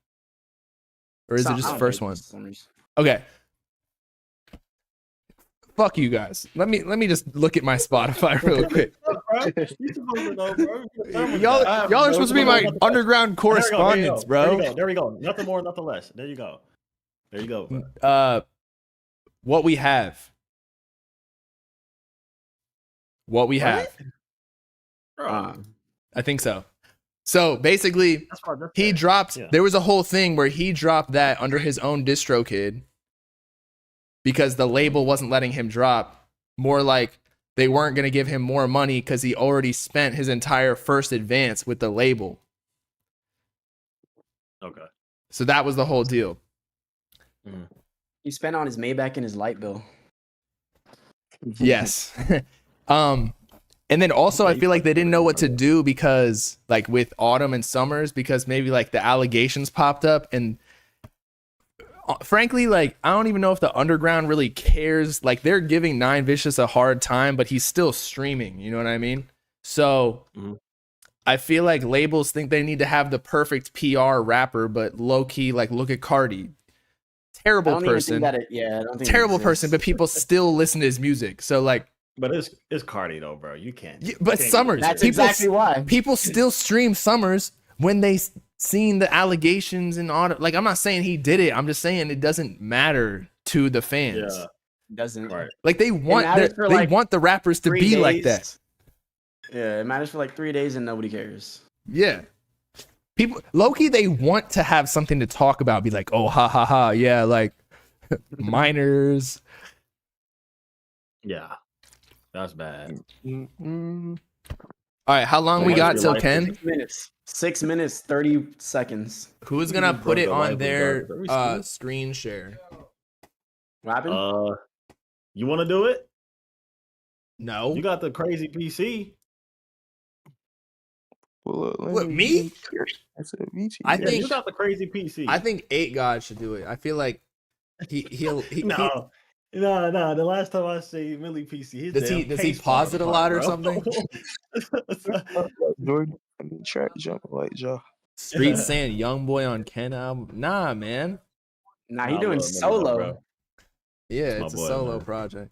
Or is it just the first one? Okay. Fuck you guys. Let me just look at my Spotify real quick. Y'all are supposed to be my underground correspondents, bro. There we go. Nothing more, nothing less. There you go. What we have. I think so. So basically, he dropped. Yeah. There was a whole thing where he dropped that under his own DistroKid because the label wasn't letting him drop. More like they weren't going to give him more money because he already spent his entire first advance with the label. Okay. So that was the whole deal. He spent on his Maybach and his light bill. Yes. And then also I feel like they didn't know what to do because like with Autumn and Summers, because maybe like the allegations popped up, and frankly, like I don't even know if the underground really cares. Like they're giving Nine Vicious a hard time, but he's still streaming, you know what I mean? So I feel like labels think they need to have the perfect PR rapper, but low key, like look at Cardi. Terrible person. Terrible person, but people still listen to his music. So like, but it's Cardi though, bro. You can't. Yeah, but Summers. That's exactly why people still stream Summers when they seen the allegations and all. Like I'm not saying he did it. I'm just saying it doesn't matter to the fans. Yeah, it doesn't. Right. Like they want the rappers to be like that. Yeah, it matters for like 3 days and nobody cares. Yeah. People low-key, they want to have something to talk about. Be like, oh, ha ha ha, yeah, like minors. Yeah. That's bad. All right, how long we got till Ken? 6 minutes. 6 minutes, 30 seconds. Who's gonna put it on their screen share? What happened? You want to do it? No. You got the crazy PC. Well, what, me? I think you got the crazy PC. I think 8 God should do it. I feel like he'll No. The last time I see Millie PC, does he pause it a lot or something? Jordan, I mean, track jump like Joe. Street saying Young Boy on Ken album. Nah, man. Nah, he doing solo. Yeah, That's my it's a boy, solo man. project.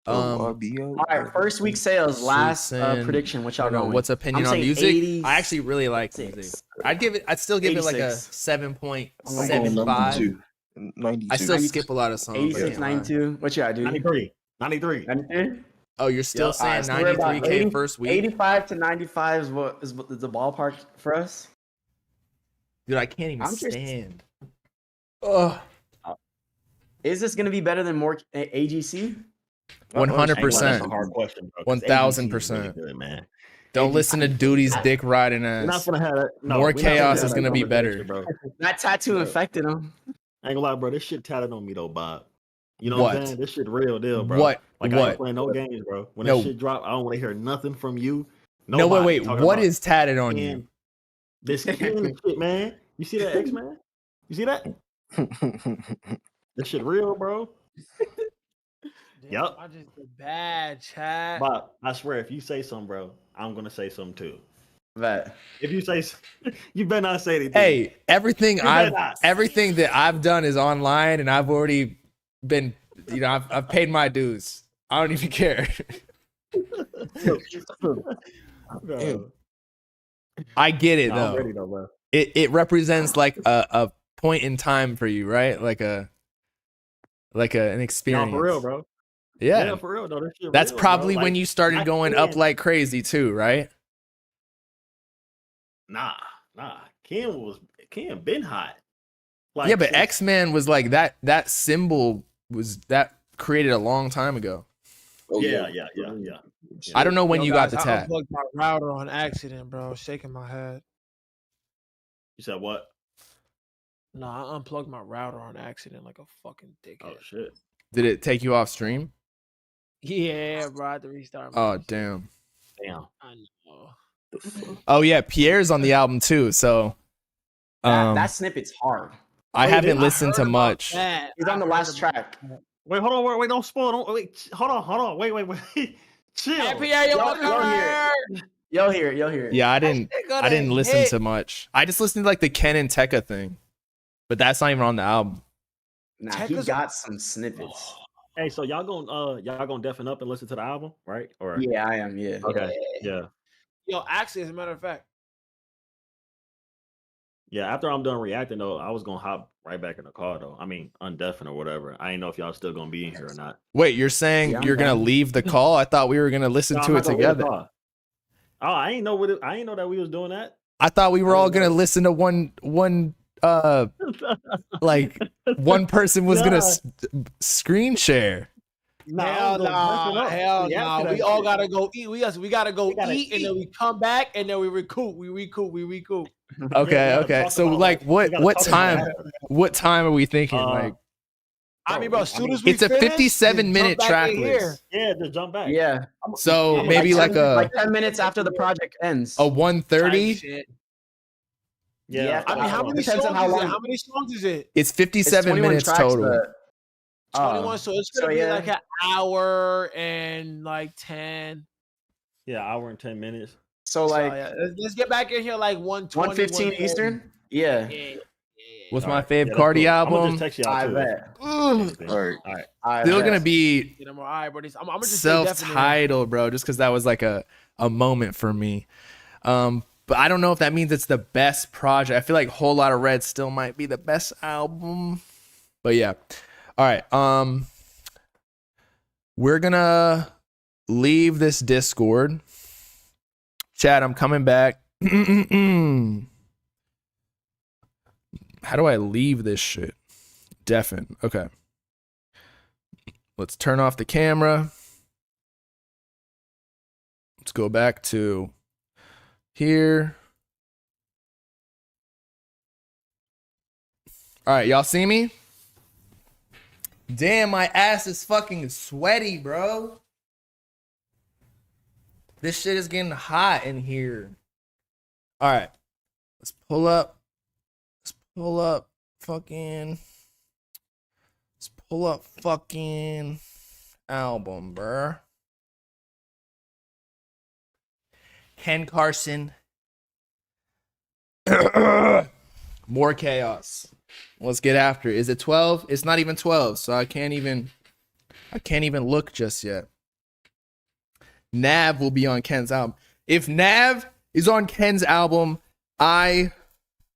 RBO. All right, first week sales, last Susan, prediction. What I y'all don't know, going? what's opinion I'm on saying music? 80s. I actually really like music. I'd still give it like a 86. I'm going 7.75. 92. I 92. still skip a lot of songs. I 86, can't lie. 92. What you got, dude? 93. 93. 93? Oh, you're still Yep. saying So we're about 93K first week? 85 to 95 is the ballpark for us. Dude, I can't even I'm just- stand. Ugh. Is this gonna be better than more AGC? 100%. That's a hard question, bro. 1000%. Good, man. Don't listen to Duty's dick riding We're not ass. gonna have that. No, More we're not gonna chaos have is that gonna be conversation, better. bro. That tattoo Bro. infected him. I ain't gonna lie, bro. This shit tatted on me though, Bob. You know what What? I'm saying? This shit real deal, bro. What? Like I What? ain't playing no games, bro. When No. that shit drop, I don't want to hear nothing from you. No, Nobody wait. talking What about is tatted on you? Ken. This Ken shit, man. You see that, X man? You see that? This shit real, bro. Yup. I just did bad, chat. Bob, I swear, if you say something, bro, I'm gonna say something too. Bet. If you say, you better not say anything. Hey, everything You better that I've done is online, and I've already been, I've paid my dues. I don't even care. Bro. I get it Nah, though. I'm ready though, bro. It represents like a point in time for you, right? Like an No, experience. for real, bro. Yeah. For real though. This shit That's real, probably bro. when Like, you started I going up can't- like crazy too, right? Nah. Ken been hot. Like, Yeah, but since- X-Men was like that symbol was that created a long time ago. Yeah. I don't know when Yo, you guys, got the I tat. unplugged my router on accident, bro. Shaking my head. You said what? No, I unplugged my router on accident like a fucking dickhead. Oh shit. Did it take you off stream? Yeah, bro. I had to restart. my Oh shit. damn. Damn. I know. Oh yeah, Pierre's on the album too. So That snippet's hard. I he haven't did? listened to Heard about much. that. He's on the I heard last about track. that. Wait, hold on, wait, don't spoil. Don't wait. Hold on. Wait. Chill. Hey, Pierre, you want to Y'all come hear here? You'll hear it. Yeah, I That didn't shit gonna listen hit. to much. I just listened to like the Ken and Tekka thing. But that's not even on the album. Nah, he Tekka's- got some snippets. Hey, so y'all gonna deafen up and listen to the album, right? Or Yeah, I am. Yeah. okay, yeah. Yo, actually, as a matter of fact, After I'm done reacting though, I was gonna hop right back in the car though. I mean, undeafen or whatever. I ain't know if y'all still gonna be in here or not. Wait, you're saying Yeah, I'm you're gonna down. leave the call? I thought we were gonna listen No, I'm to not it gonna leave the together. car. Oh, I ain't know I ain't know that we was doing that. I thought we were I all didn't gonna know. listen to one like one person was gonna screen share. hell nah. We all gotta go eat. We gotta go gotta eat, and then we come back, and then we recoup. We recoup. Okay, gotta okay. talk So about, like we gotta what talk about time that. what time are we thinking? Like I mean, bro, as soon as we it's a finish, 57-minute just jump back track in here. list. Yeah, just jump back. Yeah. So maybe like 10 minutes after the project ends. a 1:30. Type shit. Yeah. I mean, how many Depends songs on how is it? long- How many songs is it? It's It's 57 21 minutes tracks, total. but- 21. So it's gonna so be yeah. like an hour and like 10. Yeah, hour and 10 minminutes. So So, like yeah, let's get back in here like 1:20, 1:15 1:30. Eastern? Yeah. Yeah. What's my Alright, fave that's Cardi cool. I'm gonna album? just text y'all I too. bet. Ugh. Alright. I Still bet. gonna be Get them all right, bro. I'm gonna just say definitely. self-titled, bro, just because that was like a moment for me. But I don't know if that means it's the best project. I feel like Whole Lotta Red still might be the best album. But yeah. All right. We're gonna leave this Discord. Chad, I'm coming back. How do I leave this shit? Deafen. Okay. Let's turn off the camera. Let's go back to here. All right, y'all see me? Damn, my ass is fucking sweaty, bro. This shit is getting hot in here. All right. Let's pull up. Let's pull up fucking album, bruh. Ken Carson. More chaos. Let's get after it. Is it 12? It's not even 12, so I can't even I can't even look just yet. Nav will be on Ken's album. If Nav is on Ken's album, I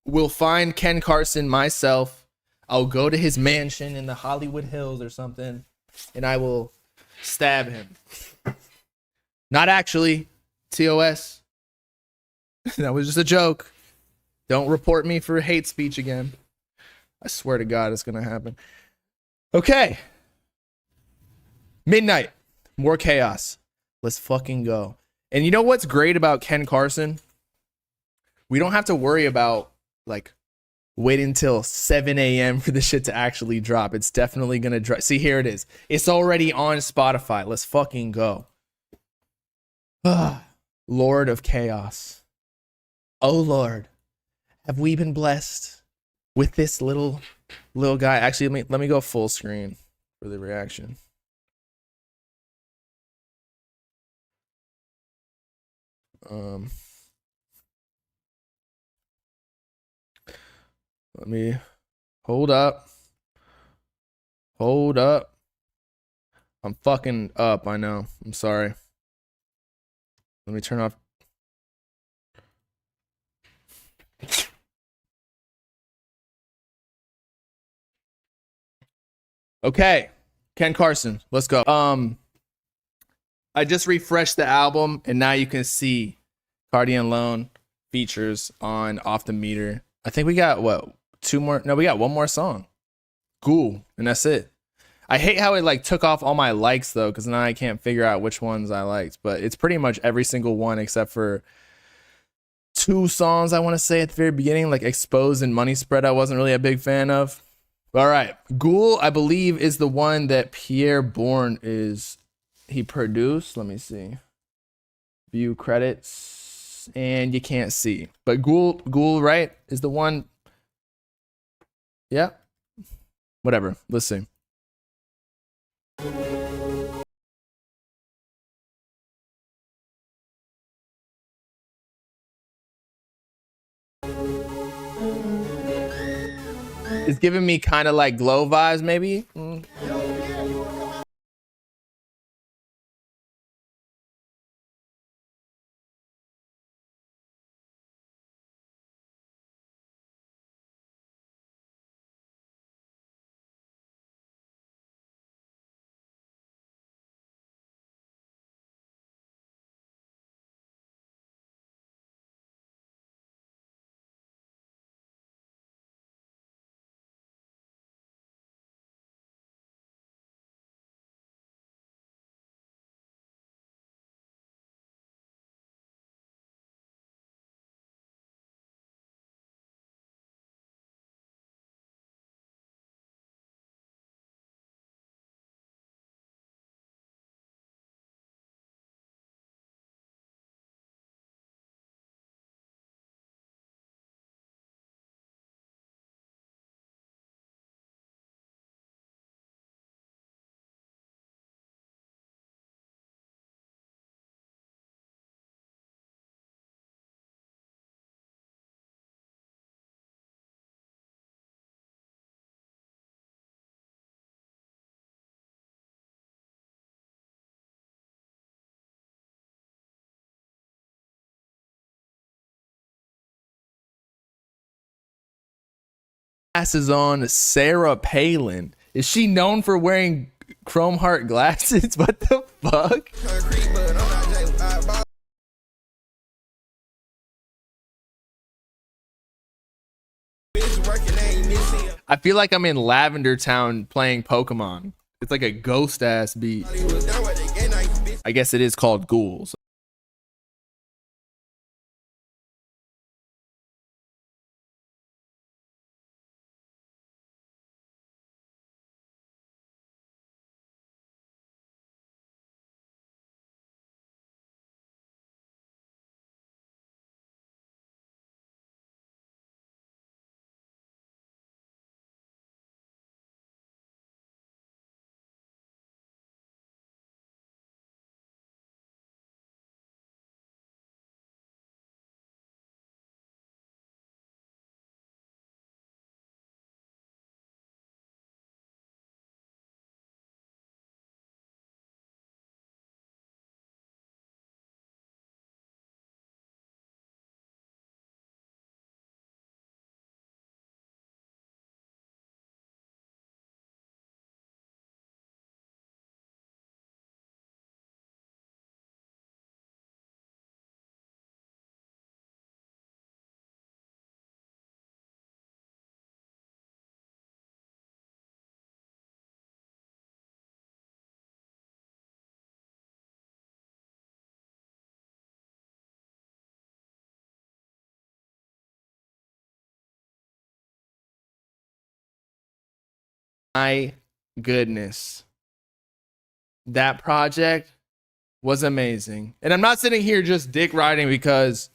will find Ken Carson myself. I'll go to his mansion in the Hollywood Hills or something, and I will stab him. Not actually. TOS. That was just a joke. Don't report me for hate speech again. I swear to God it's going to happen. Okay. Midnight. More chaos. Let's fucking go. And you know what's great about Ken Carson? We don't have to worry about like waiting until 7 a.m. for the shit to actually drop. It's definitely going to drop. See, here it is. It's already on Spotify. Let's fucking go. Lord of Chaos. Oh, Lord. Have we been blessed with this little guy? Actually, let me go full screen for the reaction. Let me hold up. Hold up. I'm fucking up, I know. I'm sorry. Let me turn off. Okay. Ken Carson, let's go. I just refreshed the album and now you can see Cardi and Lone features on Off the Meter. I think we got what? Two more? No, we got one more song. Ghoul, and that's it. I hate how it like took off all my likes though, because now I can't figure out which ones I liked. But it's pretty much every single one except for two songs I want to say at the very beginning, like Exposed and Money Spread. I wasn't really a big fan of. All right, Ghoul, I believe, is the one that Pierre Bourne he produced. Let me see. View credits, and you can't see. But Ghoul, right, is the one. Yeah. Whatever. Let's see. It's giving me kind of like Glow vibes, maybe. Glasses on Sarah Palin. Is she known for wearing chrome heart glasses? What the fuck? I feel like I'm in Lavender Town playing Pokemon. It's like a ghost ass beat. I guess it is called Ghouls. my goodness. That project was amazing. And I'm not sitting here just dick riding because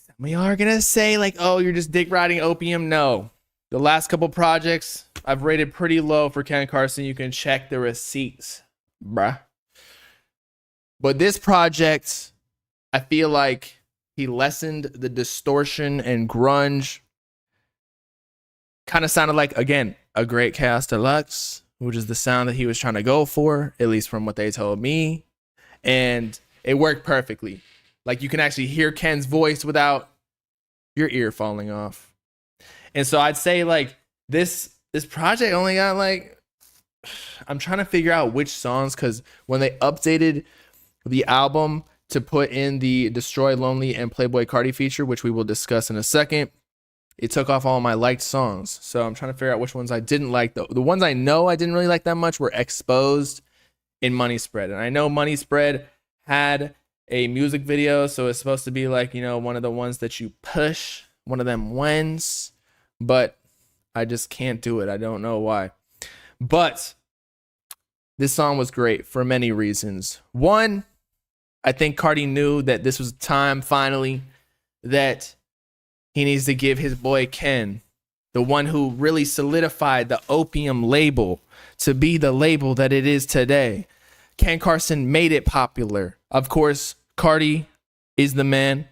some of y'all are going to say like, oh, you're just dick riding Opium. No. The last couple projects I've rated pretty low for Ken Carson. You can check the receipts, bruh. But this project, I feel like he lessened the distortion and grunge. Kind of sounded like, again, a great Chaos Deluxe, which is the sound that he was trying to go for, at least from what they told me. And it worked perfectly. Like you can actually hear Ken's voice without your ear falling off. And so I'd say like this project only got like, I'm trying to figure out which songs, because when they updated the album to put in the Destroy Lonely and Playboy Cardi feature, which we will discuss in a second, it took off all my liked songs. So I'm trying to figure out which ones I didn't like. The ones I know I didn't really like that much were Exposed and Money Spread. And I know Money Spread had a music video, so it's supposed to be like, you know, one of the ones that you push, one of them wins, but I just can't do it. I don't know why. But this song was great for many reasons. One, I think Cardi knew that this was time finally that he needs to give his boy Ken, the one who really solidified the Opium label to be the label that it is today. Ken Carson made it popular. Of course, Cardi is the man,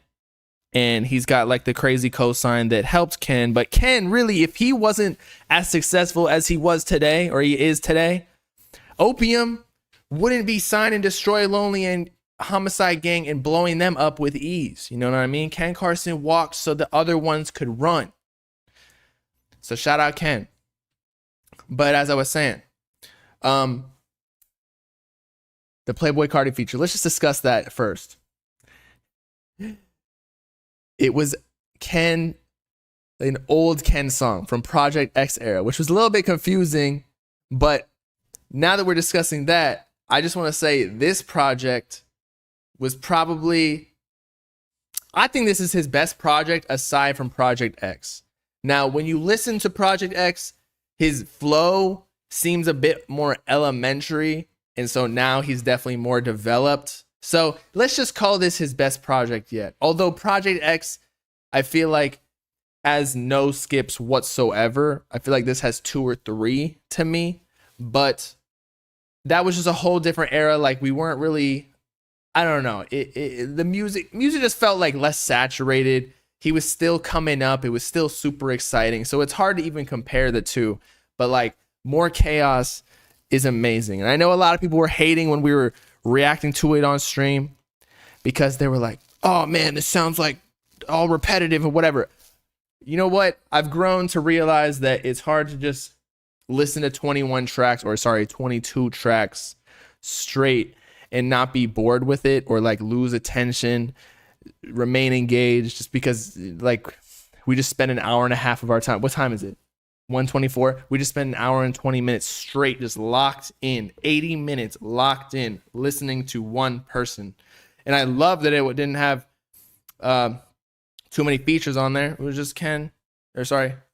and he's got like the crazy cosign that helped Ken. But Ken, really, if he wasn't as successful as he was today, or he is today, Opium wouldn't be signing Destroy Lonely and Homicide Gang and blowing them up with ease. You know what I mean? Ken Carson walked so the other ones could run. So shout out Ken. But as I was saying, the Playboy Cardi feature, let's just discuss that first. It was Ken, an old Ken song from Project X era, which was a little bit confusing. But now that we're discussing that, I just want to say this project was probably, I think this is his best project aside from Project X. Now, when you listen to Project X, his flow seems a bit more elementary, and so now he's definitely more developed. So let's just call this his best project yet. Although Project X, I feel like, has no skips whatsoever. I feel like this has 2 or 3 to me, but that was just a whole different era. Like we weren't really, I don't know. The music just felt like less saturated. He was still coming up. It was still super exciting. So it's hard to even compare the two. But like More Chaos is amazing. And I know a lot of people were hating when we were reacting to it on stream because they were like, oh man, this sounds like all repetitive and whatever. You know what? I've grown to realize that it's hard to just listen to 22 tracks straight and not be bored with it or like lose attention, remain engaged, just because like we just spent an hour and a half of our time. What time is it? 1:24. We just spent an hour and 20 minutes straight, just locked in, 80 minutes locked in, listening to one person. And I love that it didn't have too many features on there. It was just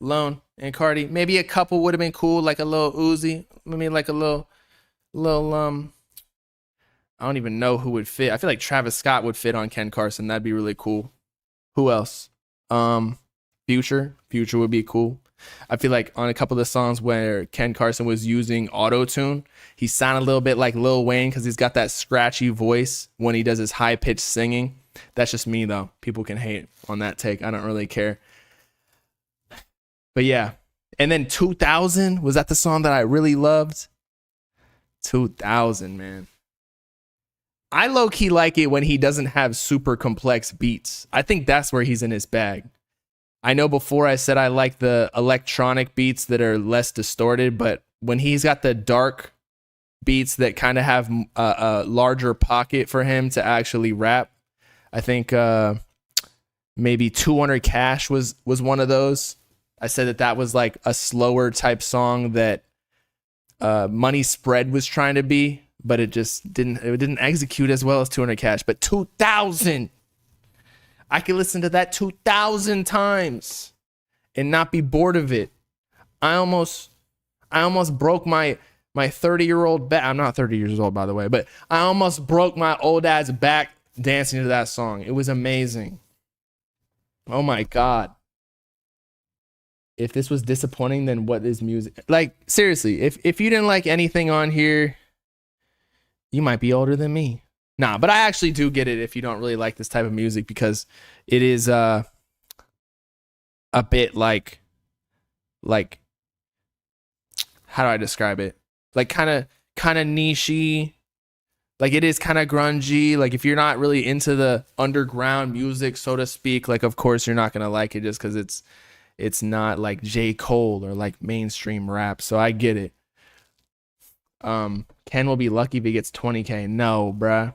Lone and Cardi. Maybe a couple would have been cool, like a little Uzi, maybe like a little I don't even know who would fit. I feel like Travis Scott would fit on Ken Carson. That'd be really cool. Who else? Future would be cool. I feel like on a couple of the songs where Ken Carson was using auto-tune, he sounded a little bit like Lil Wayne because he's got that scratchy voice when he does his high-pitched singing. That's just me, though. People can hate on that take. I don't really care. But yeah. And then 2000, was that the song that I really loved? 2000, man. I low-key like it when he doesn't have super complex beats. I think that's where he's in his bag. I know before I said I like the electronic beats that are less distorted, but when he's got the dark beats that kind of have a larger pocket for him to actually rap, I think maybe 200 Cash was one of those. I said that was like a slower type song that Money Spread was trying to be, but it just didn't execute as well as 200 Cash. But 2000, I could listen to that 2,000 times and not be bored of it. I almost almost broke my 30-year-old back. I'm not 30 years old, by the way, but I almost broke my old dad's back dancing to that song. It was amazing. Oh my God. If this was disappointing, then what is music? Like, seriously, if you didn't like anything on here, you might be older than me. Nah, but I actually do get it if you don't really like this type of music, because it is a bit like how do I describe it? Like kind of nichey. Like it is kind of grungy. Like if you're not really into the underground music, so to speak, like of course you're not gonna like it just because it's not like J. Cole or like mainstream rap. So I get it. Ken will be lucky if he gets 20K. No, bruh.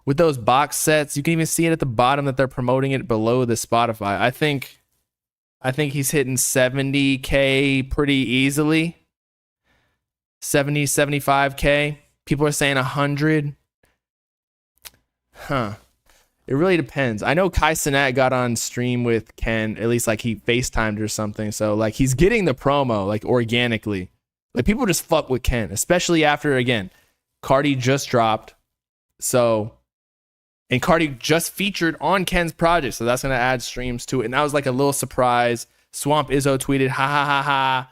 With those box sets, you can even see it at the bottom that they're promoting it below the Spotify. I think he's hitting 70K pretty easily. 70, 75K. People are saying 100. Huh. It really depends. I know Carson got on stream with Ken, at least like he FaceTimed or something. So like he's getting the promo like organically. Like people just fuck with Ken, especially after, again, Cardi just dropped. So, and Cardi just featured on Ken's project. So that's going to add streams to it. And that was like a little surprise. Swamp Izzo tweeted, ha ha ha ha.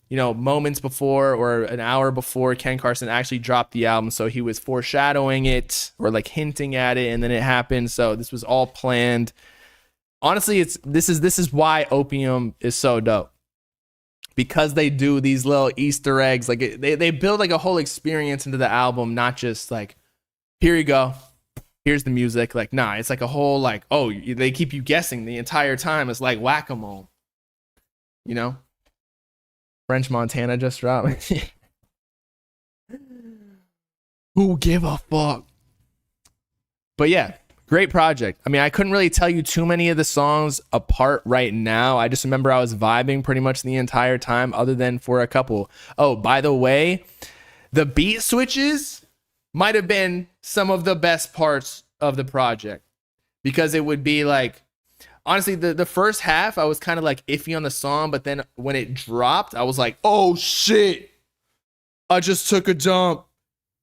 You know, moments before or an hour before Ken Carson actually dropped the album. So he was foreshadowing it or like hinting at it, and then it happened. So this was all planned. Honestly, this is why Opium is so dope. Because they do these little Easter eggs. Like they build like a whole experience into the album, not just like, here you go. Here's the music. Like, nah, it's like a whole like, oh, they keep you guessing the entire time. It's like whack-a-mole. You know? French Montana just dropped. Who give a fuck? But yeah, great project. I mean, I couldn't really tell you too many of the songs apart right now. I just remember I was vibing pretty much the entire time, other than for a couple. Oh, by the way, the beat switches might have been some of the best parts of the project, because it would be like, honestly, the first half, I was kind of like iffy on the song, but then when it dropped, I was like, oh shit, I just took a dump.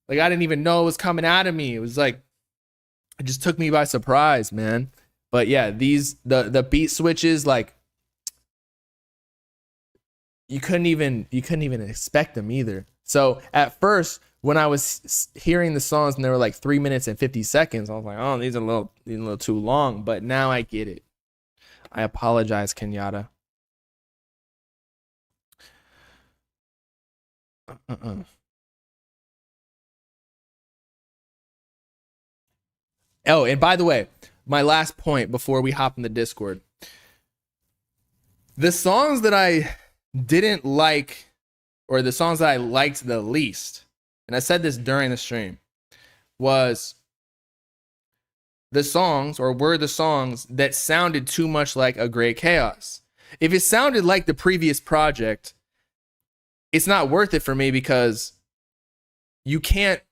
Like, I didn't even know it was coming out of me. It was like, it just took me by surprise, man. But yeah, the beat switches, like, you couldn't even expect them either. So at first, when I was hearing the songs and they were like 3 minutes and 50 seconds, I was like, oh, these are a little too long. But now I get it. I apologize, Kenyatta. Oh, and by the way, my last point before we hop in the Discord. The songs that I didn't like, or the songs that I liked the least, and I said this during the stream, was the songs, or were the songs that sounded too much like A Great Chaos. If it sounded like the previous project, it's not worth it for me, because you can't,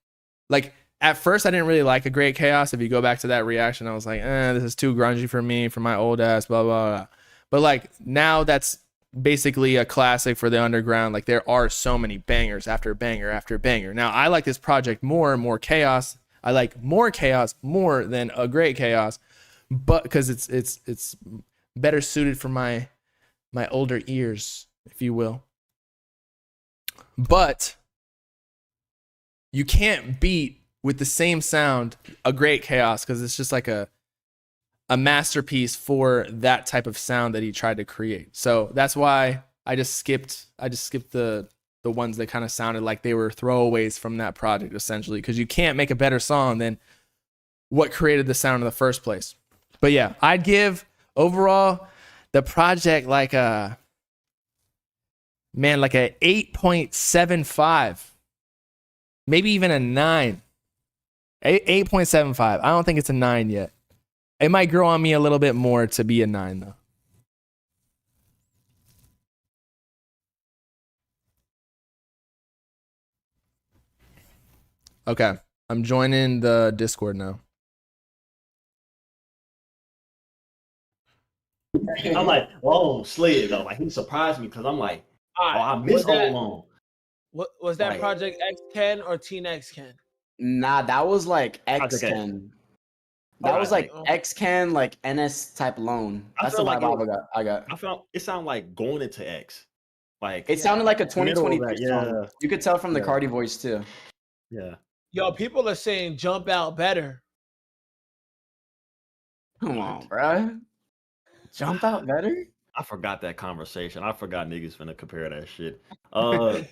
like, at first I didn't really like A Great Chaos. If you go back to that reaction, I was like, this is too grungy for me, for my old ass, blah, blah, blah. But like, now that's basically a classic for the underground. Like, there are so many bangers after banger after banger. Now, I like this project more chaos. I like more chaos more than A Great Chaos, but because it's better suited for my older ears, if you will. But you can't beat with the same sound A Great Chaos, because it's just like a masterpiece for that type of sound that he tried to create. So that's why I just skipped the ones that kind of sounded like they were throwaways from that project, essentially, because you can't make a better song than what created the sound in the first place. But yeah, I'd give overall the project like a 8.75, maybe even a 9. 8.75. I don't think it's a 9 yet. It might grow on me a little bit more to be a 9 though. Okay, I'm joining the Discord now. I'm like, oh, slid though. Like, he surprised me, because I'm like, oh, I missed all along. What was that Like- Project X Ken or Teen X Ken? Nah, that was like X Okay. Ken. That was like X Ken, like NS type loan. I That's the feel like vibe it- I got. I felt it sounded like going into X. Like It sounded like a middle of 2023 that, song. yeah. You could tell from the Yeah. Cardi voice too. yeah. Yo, people are saying Jump Out better. Come on, bruh. Jump out better? I forgot that conversation. I forgot niggas finna compare that shit. Uh,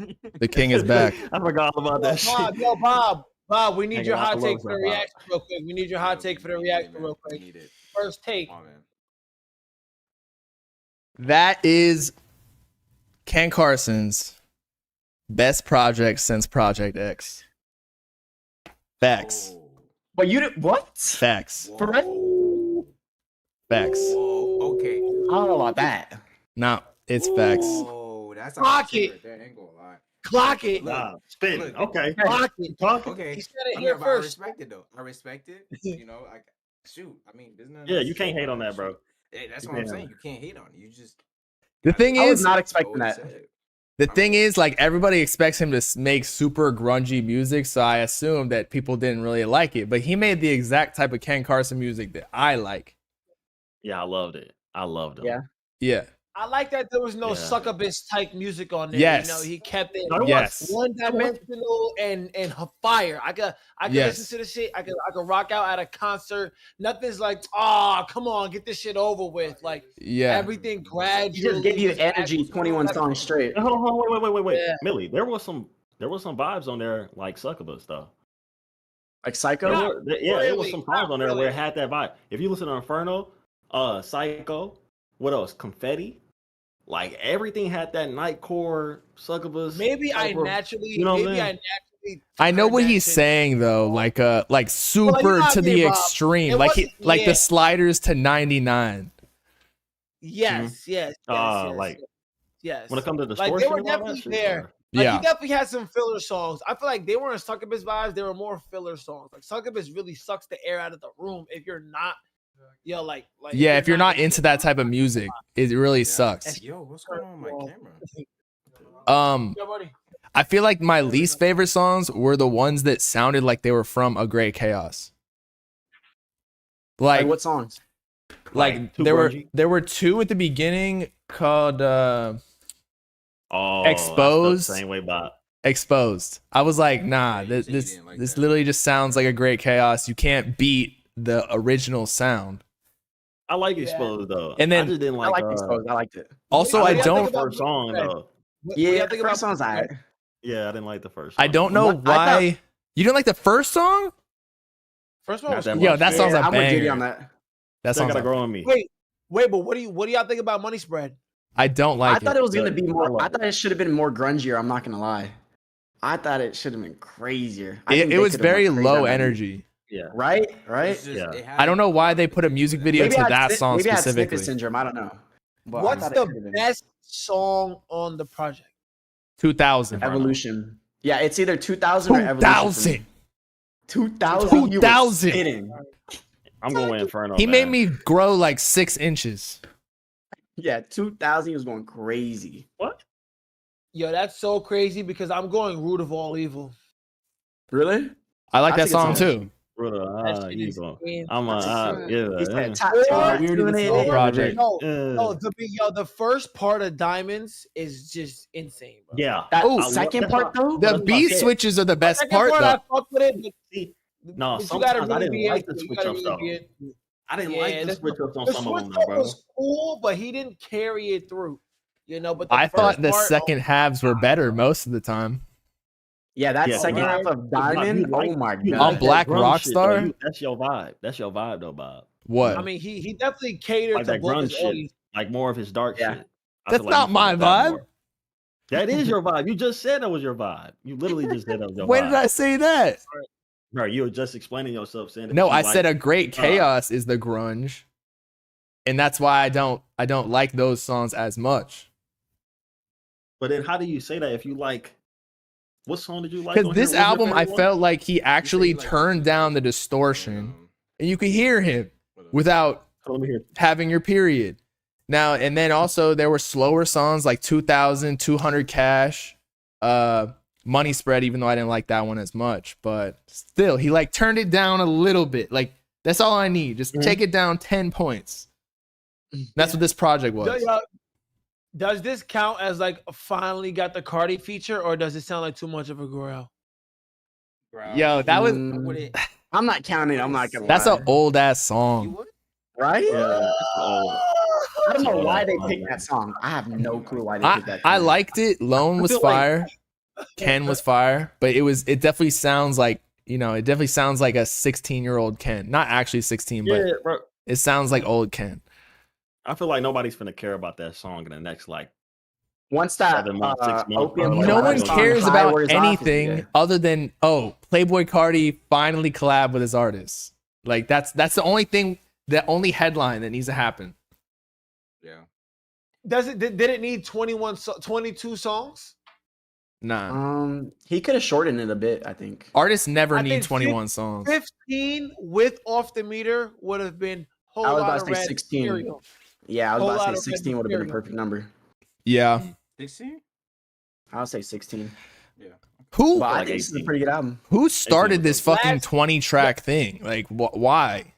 The king is back. I forgot about that shit. Bob, we need Nigga, your I hot take love for the that reaction real quick. We need your hot take for the reaction real quick. First take. Come on, man. That is Ken Carson's best project since Project X. Facts. Whoa. But you did what? Facts. For real? Facts. Whoa, okay. I don't know about that. No, it's facts. Whoa, that's a Clock hot take it. right there. Ain't gonna lie. Clock it. Nah, spin. Look. Okay. Clock it. Talk. Okay. He said it I here mean, but first. I respect it though. I respect it. You know, like shoot. I mean, there's nothing Yeah, else you to can't say hate about on that, bro. shit. Hey, that's You what I'm can't saying. hate You can't hate on it. You just The thing I was is, not go expecting and that. say it. the thing is, like everybody expects him to make super grungy music, so I assumed that people didn't really like it. But he made the exact type of Ken Carson music that I like. Yeah, I loved it. I loved it. Yeah. Yeah. I like that there was no Yeah. succubus type music on there. Yes. You know, he kept it No, it Yes. one dimensional and fire. I could Yes. listen to the shit. I could rock out at a concert. Nothing's like, oh, come on, get this shit over with. Like Yeah. everything gradually. He just gave you was energy back to 21 normal. songs straight. Hey, hold on, wait. Yeah. Millie, there was some vibes on there like Succubus though. Like Psycho? Yeah. There was really, some songs not on there where really. it had that vibe. If you listen to Inferno, Psycho, what else? Confetti, like everything had that nightcore Succubus. Maybe I type of- naturally, you know what I'm maybe I saying? naturally. I know turned what that he's shit- saying though, like super know to me, the Bob. extreme, It like wasn't- like yeah. the sliders to 99. Yes, yes, like yes. when it comes to Like distortion, they were and all that definitely shit, there. or- Like Yeah. he definitely had some filler songs. I feel like they weren't succubus vibes. They were more filler songs. Like succubus really sucks the air out of the room if you're not, like Yeah, if you're not into that type of music, it really sucks. Yo, what's going on with my camera? Yo, buddy. I feel like my least favorite songs were the ones that sounded like they were from A Great Chaos. Like Like what songs? Like, too there grungy? were two at the beginning called Oh, that's the Exposed. same way, Bob. Exposed. I was like, nah, you this said you this, didn't like this that. literally just sounds like A Great Chaos. You can't beat the original sound. I like Exposed though. And then- I just didn't I like. like Exposed. I liked it. Also, What I do y'all don't think about first song Red? though. What Yeah, y'all the think first about song's alright. Yeah, I didn't like the first. I song. don't know What? I thought- why you didn't like the first song? First one Not was that cool. Yo, much. that song's a I'm with JD banger. on that. That Still song's gotta a, grow on me. Wait, but what do y'all think about Money Spread? I don't like I thought it was gonna Good. be I more. love I it. thought it should have been more grungier. I'm not gonna lie. I thought it should have been crazier. I It, think it they was could've very went crazy low on that beat. energy. Yeah. Right? Right? It's just- Yeah. it had I don't know why they put a music video Maybe to I had that sni- song maybe I had snippet specifically. syndrome. I don't know. But I What's thought it the could've been best song on the project? 2000. Evolution? Yeah, it's either 2000 or Evolution. 2000. 2000. 2000. I'm going with Inferno. He made man. me grow like 6 inches. Yeah, 2000. He was going crazy. What? Yo, that's so crazy because I'm going Root of All Evil. Really? I like I that think it's song awesome. too. Brother, That shit you is going? insane. I'm yeah. He said yeah. top Or- 10. We already listened to the project. The first part of Diamonds is just insane, bro. Yeah. That Oh, second that's part not- though. The That's what I beat said. switches are the best Second part I though. fuck with it, See, but, no, but you sometimes gotta I really didn't be like into the it. You switch gotta ups really though. be into it. I didn't Yeah, like the the- switch ups on The some switch of them, though, bro. was cool, but he didn't carry it through. You know, but the I thought first the part- second halves were better most of the time. Yeah, that Yeah, second Bob. half of Bob, Diamond. you like- Oh my you god. On like Black that grunge shit, though. Rockstar? That's your vibe. That's your vibe, though, Bob. What? I mean, he definitely catered Like to that both grunge his shit, audience. like more of his dark Yeah. shit. I That's feel like not you fuck my with that vibe. more. That is your vibe. You just said that was your vibe. You literally just said that was your When vibe. did I say that? Bro, you were just explaining yourself, saying that No, you I like- said A Great Chaos is the grunge. And that's why I don't like those songs as much. But then, how do you say that if you like? What song did you like? Because on this here? What was your album, I favorite one? felt like he actually like- turned down the distortion, and you could hear him without Hold on, let me hear. having your period. Now and then also there were slower songs like 2000, 200 Cash, Money Spread, even though I didn't like that one as much, but still, he like turned it down a little bit. Like that's all I need. Just take it down 10 points. That's what this project was. Does this count as like finally got the Cardi feature, or does it sound like too much of a growl? Yo, that was. I'm not counting. I'm not gonna. That's lie. an old ass song. Right? Yeah. I don't know why they picked that song. I have no clue why they picked that. I song. liked it. Lone was fire. Ken was fire, but it definitely sounds like, it definitely sounds like a 16-year-old Ken. Not actually 16, but bro. it sounds like old Ken. I feel like nobody's finna care about that song in the next like once that 7 months, 6 months. Opium No one collab cares song, about High Wears Off, anything other than Playboy Cardi finally collab with his artist. Like that's the only thing, the only headline that needs to happen. Yeah. Did it need 22 songs? Nah. He could have shortened it a bit, I think. Artists never I need think 21 songs. 15 with Off the Meter would have been whole I was lot about of to say red 16. cereal. Yeah, I was Whole about lot to of say red 16 would have been a material. perfect number. Yeah. 16? I'll say 16. Yeah. Who But I like think this is a 18. pretty good album. who started this fucking Last- 20-track thing? Like why?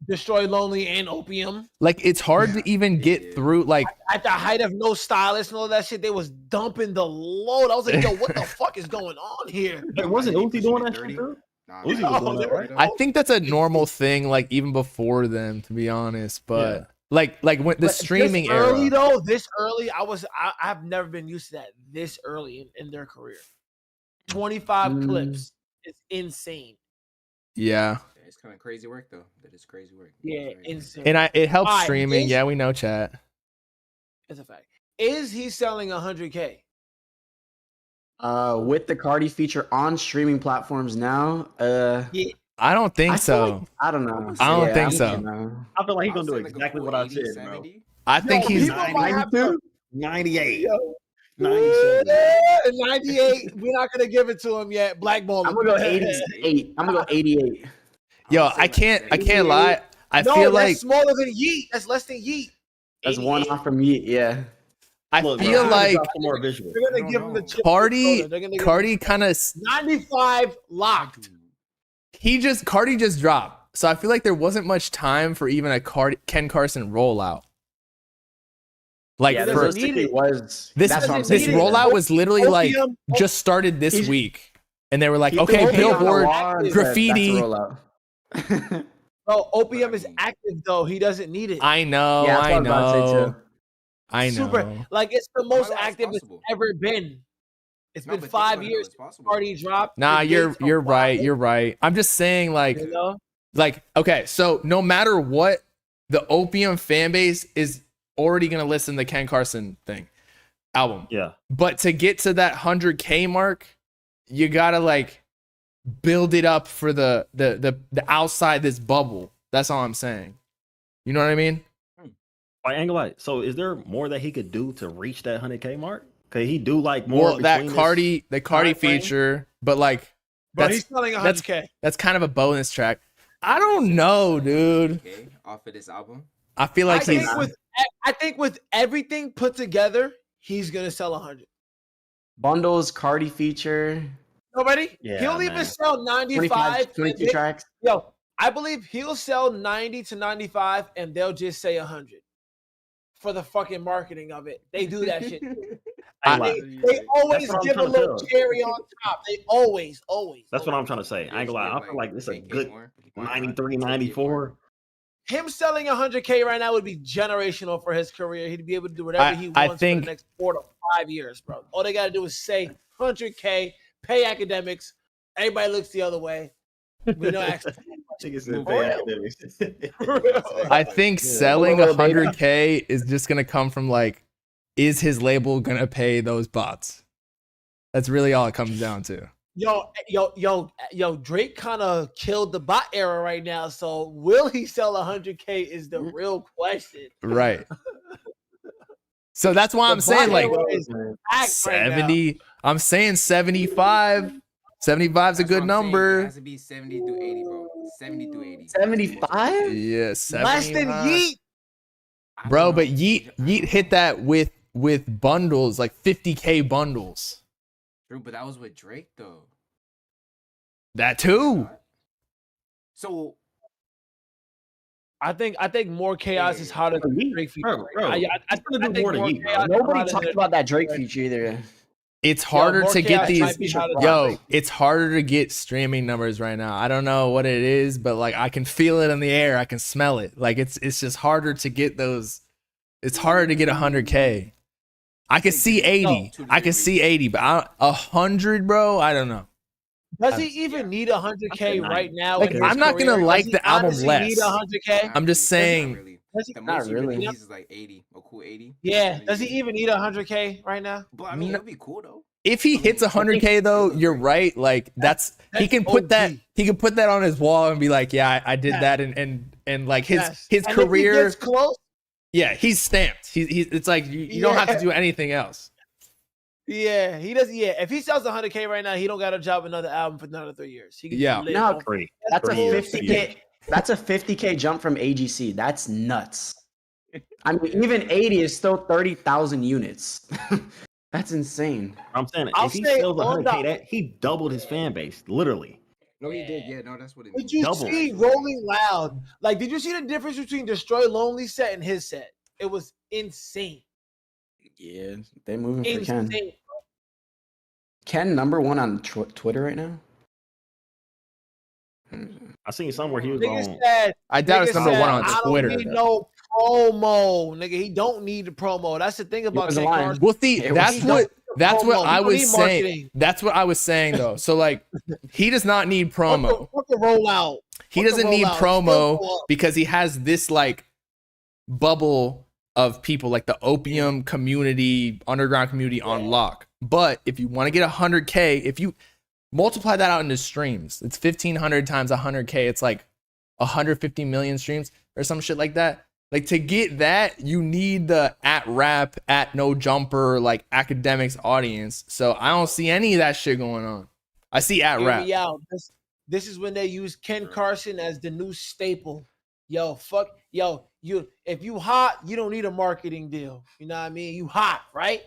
Destroy Lonely and Opium. Like it's hard to even get through. Like At the height of No Stylist and all that shit, they was dumping the load. I was like, yo, what the fuck is going on here? It wasn't Uzi doing that shit, dude? Nah, Uzi was doing that, right? I think that's a normal thing. Like even before them, to be honest. But like when the But streaming this early era. though, this early, I've never been used to that this early in their career. 25 clips is insane. Yeah. It's kind of crazy work though. That is crazy work. Yeah, It's very insane. And it helps Alright, streaming. is- Yeah, we know chat. It's a fact. Is he selling 100K? With the Cardi feature on streaming platforms now, I don't think I feel so. like- I don't know. I don't think I so. don't know. I feel like he's I'll gonna do say like a exactly full what I 80, said, bro. 70. I think he's people might have to- 98, Yo. 97. 98. We're not gonna give it to him yet. Blackball. I'm gonna go 88. I'm gonna go 88. Yo, I'll say I can't like lie. I No, feel that's like smaller than Yeet. That's less than Yeet. That's one 88. off from Yeet. Yeah. I Look, bro, feel I'm gonna like drop some more visuals. They're gonna I give don't him the know. chip. Cardi kind of 95 locked. Cardi just dropped. So I feel like there wasn't much time for even a Ken Carson rollout. Like Yeah, for- those tickets was this that's what I'm this saying. rollout was literally like Opium- just started this He's- week, and they were like, He okay, threw Opium on the Billboard, wall and said, graffiti. "That's a rollout." Bro, Opium is active though. He doesn't need it. I know, Yeah, that's I what I was about to say, know, too. I know. Super. Like it's the most How is active it's possible? ever been. It's No, been but think 5 about it, years it's possible. Cardi dropped. Nah, The you're dates are right. wild, You're right. I'm just saying, like, you know? okay. So no matter what, the Opium fan base is already gonna listen to the Ken Carson album. Yeah. But to get to that 100K mark, you gotta like build it up for the outside this bubble. That's all I'm saying. You know what I mean? Like, ain't gonna lie. So, is there more that he could do to reach that 100K mark? Could he do like more? Well, that between this Cardi time frame? feature, but like But that's he's selling that's- 100K. that's kind of a bonus track. I don't know, dude. Okay, off of this album. I feel like he's I think with everything put together, he's gonna sell 100. Bundles, Cardi feature, Nobody? Yeah, He'll man. even sell 25, 95. 22 tracks. Yo, I believe he'll sell 90 to 95 and they'll just say 100 for the fucking marketing of it. They do that shit. Ain't They, lie. they always what I'm give a trying to little tell. cherry on top. They always. That's what I'm trying to say. I ain't gonna lie. I feel like it's a 10K good more. 93, 94. Him selling 100K right now would be generational for his career. He'd be able to do whatever he I wants think- for the next 4 to 5 years, bro. All they got to do is say 100K, pay academics. Everybody looks the other way. We know Niggas said For pay real. academics. I think selling 100K is just gonna come from like, is his label gonna pay those bots? That's really all it comes down to. Yo, Drake kind of killed the bot era right now. So will he sell 100K is the real question. Right. So that's why I'm The saying bot like era is packed right now. 70. I'm saying 75. 75 is a good It number. has to be 70 through 80, bro. 70 through 80. 75? Yeah, 75. Less than Yeet. I Bro, don't but know. Yeet hit that with bundles, like 50K bundles. True, but that was with Drake though. That too. So I think more chaos is hotter than the Drake feature. Bro, I do more than Yeet, bro. chaos is Nobody hotter talked than about that Drake feature either. It's harder more to get chaos these. might be hotter than Yo, Drake. it's harder to get streaming numbers right now. I don't know what it is, but like I can feel it in the air. I can smell it. Like it's just harder to get those. It's harder to get 100K. I can see 80. I can see 80, but 100, bro. I don't know. Does he even need 100K right now? Like, in his I'm not career? gonna like Does he the album honestly less. Need 100K? I'm just saying. Really. Does he, The Not most he really. needs is like 80, a cool 80. yeah. Does he even need 100K right now? But I mean, it'd be cool though. If he hits 100K though, you're right. Like he can put that. He can put that on his wall and be like, yeah, I did that, and like his And career. If he gets close, Yeah, he's stamped. He's it's like you don't have to do anything else. yeah, he does. Yeah, if he sells 100K right now, he don't got to drop another album for another 3 years. He can Yeah. live No, off- That's a 3 50K. That's a 50K jump from AGC. That's nuts. I mean, even 80 is still 30,000 units. That's insane. I'm saying I'll if he say sells on 100K, the- that he doubled his fan base, literally. No, he did. Yeah, no, that's what it Did means. you Double. see Rolling Loud? Like, did you see the difference between Destroy Lonely set and his set? It was insane. Yeah, they're moving for Ken. Insane. Ken #1 on Twitter right now. I seen somewhere he was Nigga on. said, I doubt it's nigga number said, one on I Twitter. don't need no promo, nigga. He don't need the promo. That's the thing about was Ken lying. Carson. Well, see, It that's was- what promo. I He don't was need saying. marketing. That's what I was saying though. So like, he does not need promo. Fuck the rollout. He Fuck the doesn't need rollout. promo Still up. because he has this like bubble of people, like the opium community, underground community on lock. But if you want to get 100K, if you multiply that out into streams, it's 1,500 times 100K. It's like 150 million streams or some shit like that. Like to get that, you need the at rap, at no jumper, like academics audience. So I don't see any of that shit going on. I see at Hear rap. me out. This is when they use Ken Carson as the new staple. Yo, fuck, yo, if you hot, you don't need a marketing deal. You know what I mean? You hot, right?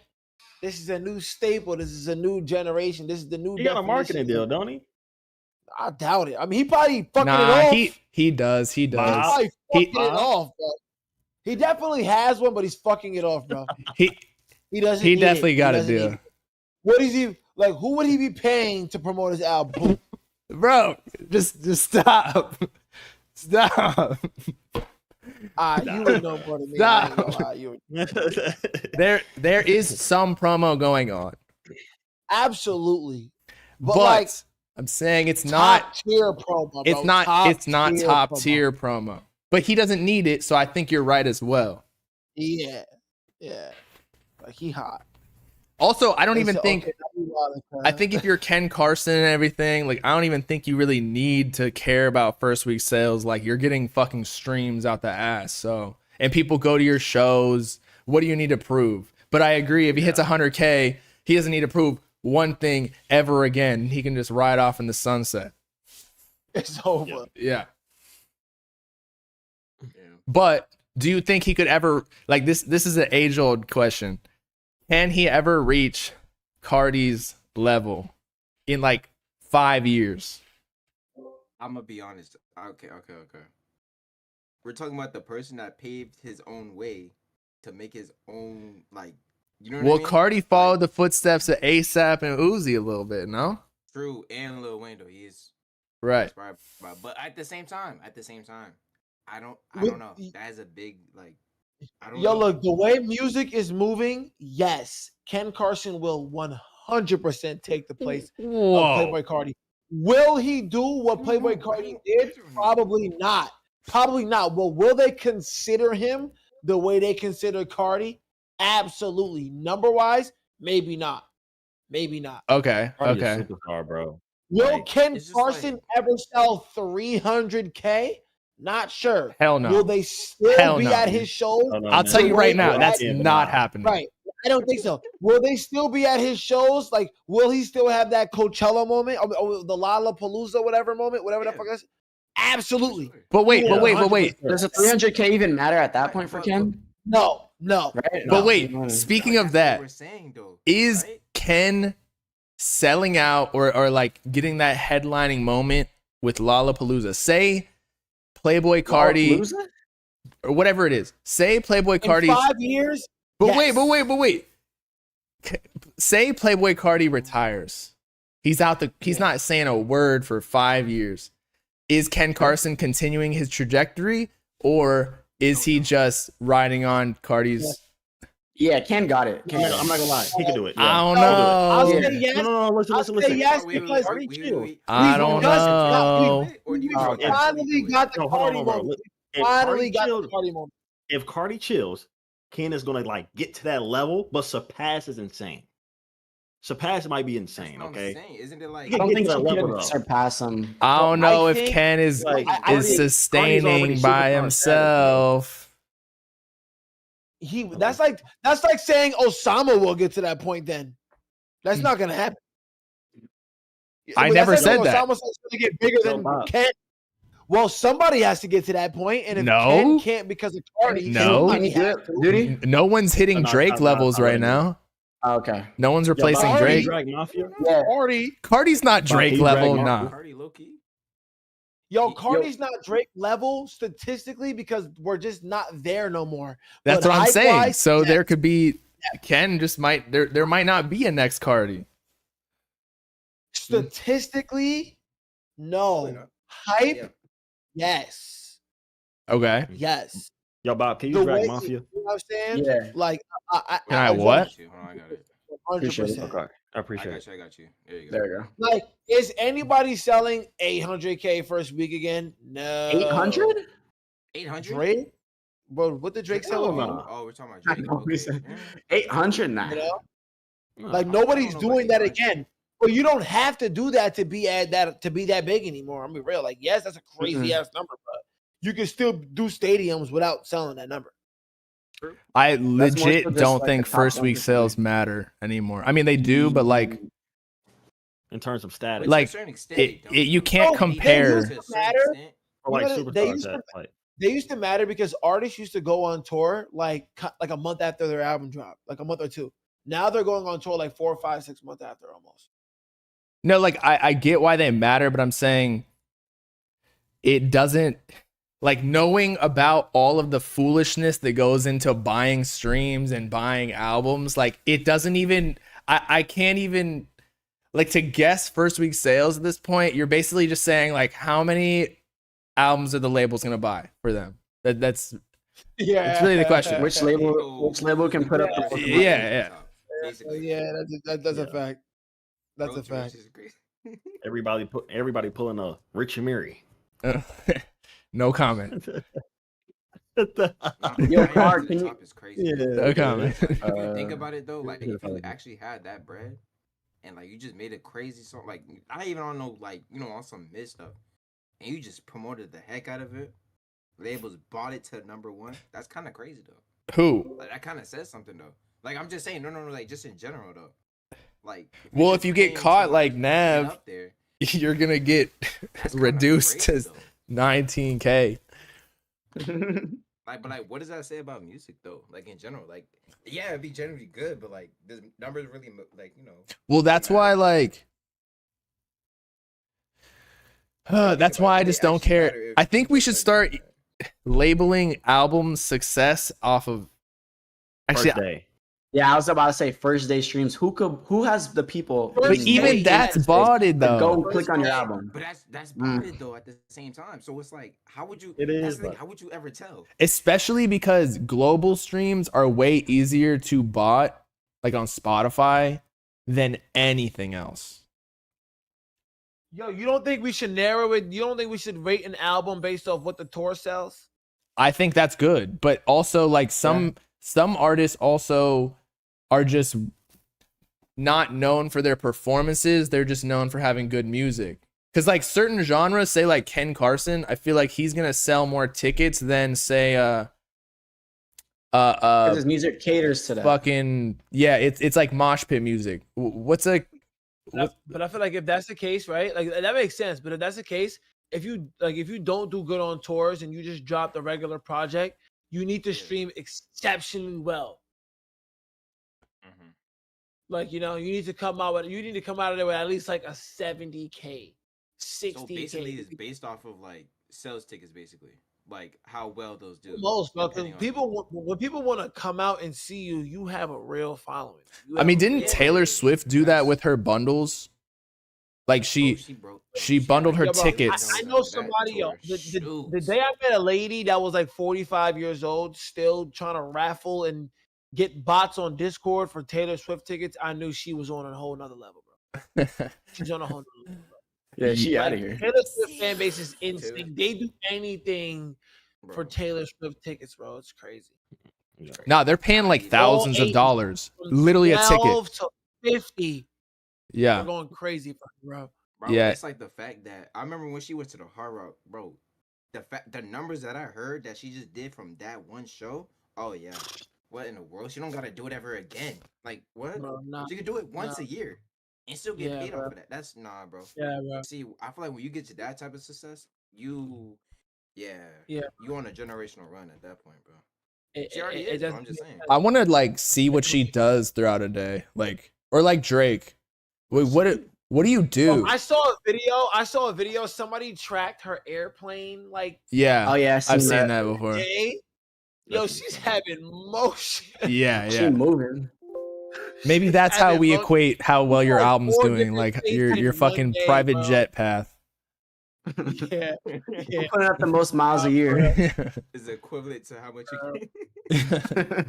This is a new staple. This is a new generation. This is the new. He got a definition. marketing deal, don't he? I doubt it. I mean, he probably fucking it Nah, off. he does. He He's does. probably He- fucking it off, bro. He definitely has one, but he's fucking it off, bro. He He doesn't. he need definitely it. got a doesn't need deal. it. What is he like? Who would he be paying to promote his album? Bro, just stop. Stop. You would know more than me. I ain't gonna Stop. lie, you would- There is some promo going on. Absolutely. But, like I'm saying it's top not tier promo. Bro. it's not tier top promo. tier promo. But he doesn't need it, so I think you're right as well. Yeah. Yeah. Like he hot. Also, I don't They even said, think okay, now we wild, I think if you're Ken Carson and everything, like I don't even think you really need to care about first week sales. Like you're getting fucking streams out the ass. So and people go to your shows. What do you need to prove? But I agree, if he hits 100K, he doesn't need to prove one thing ever again. He can just ride off in the sunset. it's over. Yeah. Yeah. But do you think he could ever like this? This is an age-old question. Can he ever reach Cardi's level in like 5 years? I'm gonna be honest. Okay. We're talking about the person that paved his own way to make his own, like, you know what Well, I mean? Cardi followed the footsteps of ASAP and Uzi a little bit, no? True, and Lil Wayne though, he is Right. inspired by, but at the same time, I don't With- know. That is a big, like, I don't Yo, know. look, the way music is moving, yes, Ken Carson will 100% take the place of Playboy Cardi. Will he do what Playboy Cardi did? Probably not. Probably not. Well, will they consider him the way they consider Cardi? Absolutely. Number wise, maybe not. Maybe not. Okay. Cardi a Okay. superstar, bro. Will Like, Ken it's just Carson ever sell 300K? Not sure. Hell no. Will they still Hell be no. at his shows? No, no, I'll man. tell you right now, Right. that's Yeah, not nah. happening. Right. I don't think so. Will they still be at his shows? Like, will he still have that Coachella moment or the Lollapalooza, whatever moment, whatever the Yeah. fuck is? Absolutely. But wait, Yeah, but wait. 100%. Does a 300K even matter at that point for Ken? No. Right? But No. wait, speaking of That's what that, we're saying though, is right? Ken selling out or like getting that headlining moment with Lollapalooza. Say Playboy Cardi Lollapalooza? or whatever it is. Say Playboy In Cardi. 5 years. But yes. wait. Say Playboy Cardi retires. He's out he's not saying a word for 5 years. Is Ken Carson continuing his trajectory, or is he just riding on Cardi's? Yeah, Ken got it. I'm not gonna lie, he can do it. Yeah. I don't He can do it. know. I'll say Yeah. yes. No, listen. I'll say yes because Cardi chills. I don't know. Or do you we finally got the No, hold Cardi on, bro. moment. If Finally Cardi got the chills, Cardi moment. if Cardi chills, Ken is gonna like get to that level, but Surpass is insane. Surpass might be insane, okay? Isn't it like I don't think Get to she that level, could though. surpass him. I don't know if think- Ken is Like, I think is Cardi's sustaining already by superstar himself. That's like saying Osama will get to that point. Then that's not gonna happen. I That's never like said that. Osama's gonna get bigger So, than Bob. Ken. Well, somebody has to get to that point, and if No. Ken can't because of Cardi, No. Can he do it? Did he? No one's hitting No, Drake not levels right right now. Oh, okay. No one's replacing Bob, Drake. Drag Mafia. Yeah. Cardi, Cardi's not Bob, Drake can you drag level, Mafia? nah. Cardi low key? Cardi's not Drake level statistically because we're just not there no more. That's But what I'm saying. hype-wise, So yes. there could be Ken just might there might not be a next Cardi. Statistically, no. not. Hype, Yeah. yes, Okay. yes. Yo, Bob, can you The drag way Mafia? you know what I'm saying? Yeah. Like, Can I what? Hold on, I got it. Appreciate it. 100%. Okay, I I appreciate got it. you. I got you. There you go. There you go. Like, is anybody selling 800K first week again? No. 800? 800? Drake? Bro, what did Drake sell? Hell on? no. Oh, we're talking about I Drake. know, we Okay. said Yeah. 800 now. You know? No, Like I nobody's don't know doing about that 800. again. But you don't have to do that to be that big anymore. I mean, real. Like, yes, that's a crazy ass number, but you can still do stadiums without selling that number. I more legit so just don't like think the top first week 1%. sales matter anymore. I mean, they do, but like in terms of status, Like, To a certain extent, they don't. you can't No, compare. they used to matter. or like You know, they superstars used to- that like They used to matter because artists used to go on tour like a month after their album dropped, like a month or two. Now they're going on tour like 4, 5, 6 months after almost. No, like I get why they matter, but I'm saying it doesn't, like, knowing about all of the foolishness that goes into buying streams and buying albums, like it doesn't even I can't even, like, to guess first week sales at this point. You're basically just saying like how many albums are the labels gonna buy for them. That's Yeah, really the question. Which label can put up the fucking money? Yeah. That's a fact. That's a fact. everybody pulling a Rich Amiri. No comment. Yo, Card, can you- Top is crazy. No comment. If you think about it though, like if you probably- actually had that bread and like you just made a crazy song, like I even don't know, like on some mid stuff, and you just promoted the heck out of it, labels bought it to #1. That's kind of crazy though. Who? Like that kind of says something though. Like I'm just saying, no, like just in general though. Like Well, you're if you just get paying caught to, like get Nav, up there, you're gonna get that's kinda reduced crazy, to though. 19K. Like, but like, what does that say about music though? Like in general, like, yeah, it'd be generally good, but like, the numbers really like Well, that's why, like, that's why I just don't care. I think we should start labeling album success off of. Actually, First day. Yeah, I was about to say first day streams. Who has the people? but First even day, that's yes. botted Go though. and click on your album. But that's botted though at the same time. So it's like, how would you? It that's is, the thing, but- how would you ever tell? Especially because global streams are way easier to bot, like on Spotify, than anything else. Yo, you don't think we should narrow it? You don't think we should rate an album based off what the tour sells? I think that's good, but also like some artists also are just not known for their performances. They're just known for having good music. Because like certain genres, say like Ken Carson, I feel like he's gonna sell more tickets than say 'Cause his music caters to that. fucking it's like mosh pit music. What's like But I feel like if that's the case, right? Like that makes sense. But if that's the case, if you don't do good on tours and you just drop the regular project, you need to stream exceptionally well. Like, you need to come out of there with at least like a 70K, So 60K. basically, it's based off of like sales tickets, basically, like how well those do. Most, bro, because depending on- when people want to come out and see you, you have a real following. You I have mean, a didn't real- Taylor Swift do that with her bundles? Like she bundled her Yo, bro, tickets. I know somebody, yo. The day I met a lady that was like 45 years old, still trying to raffle and get bots on Discord for Taylor Swift tickets, I knew she was on a whole nother level, bro. She's on a whole nother level, bro. Yeah, she out of here. Taylor Swift fan base is insane. They do anything for Taylor Swift tickets, bro. It's crazy. Nah, they're paying like thousands of dollars. Literally a ticket. 12 to 50. Yeah. They're going crazy for her, bro. Bro, Yeah. it's like the fact that I remember when she went to the Hard Rock, bro. The numbers that I heard that she just did from that one show. Oh yeah, what in the world? She don't gotta do it ever again. Like what? Bro, nah, She could do it once nah. a year and still get Yeah, paid bro. off of that. That's nah, bro. Yeah, bro. See, I feel like when you get to that type of success, you Yeah. you on a generational run at that point, bro. It- She already it is, bro. doesn't- I'm just saying. I want to like see what she does throughout a day, like or like Drake. Wait, what do you do? I saw a video. Somebody tracked her airplane like Yeah. Oh yeah, I've seen that before. day. Yo, she's having motion. Yeah, She yeah. moving. Maybe that's how we equate how well your like album's 4 doing, different like states your in fucking one day, private bro. jet path. Yeah. I'm putting up the most miles a year. Is equivalent to how much you get.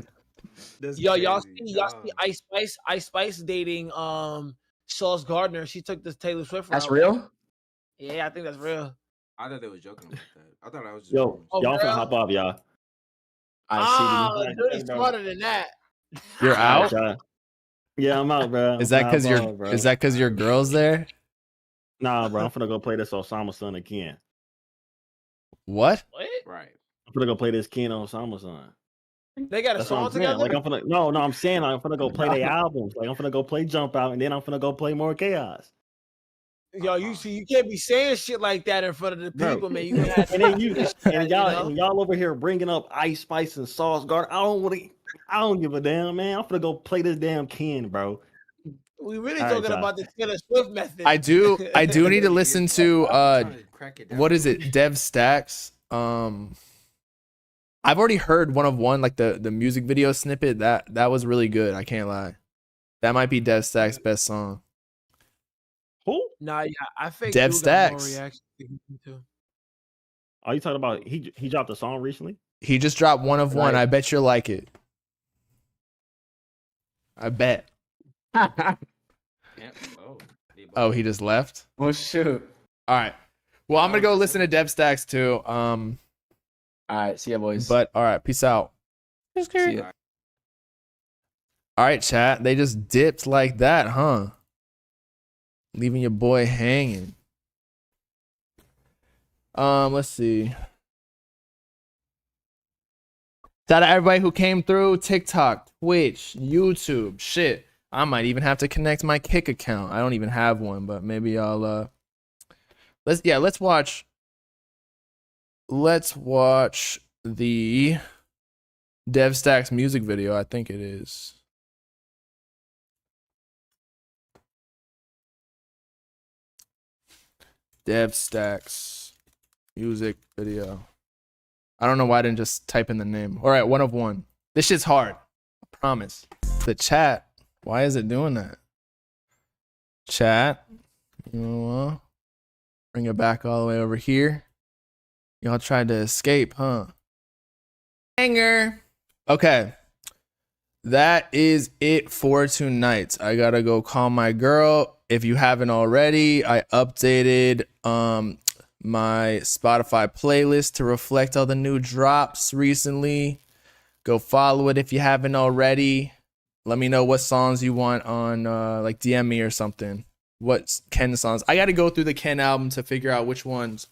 That's Yo, y'all crazy. see Ice Spice dating Sauce Gardner. She took this Taylor Swift That's route. real? Yeah, I think that's real. I thought they was joking about that. I thought I was just Yo, Oh, y'all finna bro. hop off, y'all. Ah, see dude is smarter than that. You're out? Y'all. Yeah, I'm out, bro. Is that I'm because finna hop your off, bro. is that because your girl's there? Nah, bro. I'm finna go play this Osama son again. What? What? right. I'm finna go play this Ken Osama son. They got a That's what song I'm saying. together? Like I'm finna no, I'm saying I'm finna go play their albums. Like I'm finna go play Jump Out, and then I'm finna go play More Chaos. Yo, you see, you can't be saying shit like that in front of the Bro. people, man. You gonna have And then you and y'all know? and y'all over here bringing up Ice Spice and Sauce Garden. I don't give a damn, man. I'm finna go play this damn Ken, bro. We really All right, talking y'all. about the Taylor Swift method. I do need to listen to I'm trying to crack it down. what is it? Dev Stacks. I've already heard one of one, like the music video snippet. That was really good. I can't lie. That might be Dev Stacks' best song. Who? Nah, yeah, I think Dev Dude got more Stacks. reaction than me too. Are you talking about he dropped a song recently? He just dropped one of one. Right. I bet you'll like it. I bet. Yeah. Oh, he just left? Oh shoot. All right. Well, I'm gonna go listen to Dev Stacks too. All right, see ya, boys. But all right, peace out. See ya. All right, chat. They just dipped like that, huh? Leaving your boy hanging. Let's see. Shout out everybody who came through TikTok, Twitch, YouTube. Shit. I might even have to connect my Kick account. I don't even have one, but maybe I'll let's watch the Dev Stacks music video, I think it is. Dev Stacks music video. I don't know why I didn't just type in the name. All right, one of one. This shit's hard. I promise. The chat. Why is it doing that? Chat. You know what? Bring it back all the way over here. Y'all tried to escape, huh? Hanger. Okay. That is it for tonight. I gotta go call my girl. If you haven't already, I updated my Spotify playlist to reflect all the new drops recently. Go follow it if you haven't already. Let me know what songs you want on like DM me or something. What Ken songs. I gotta go through the Ken album to figure out which ones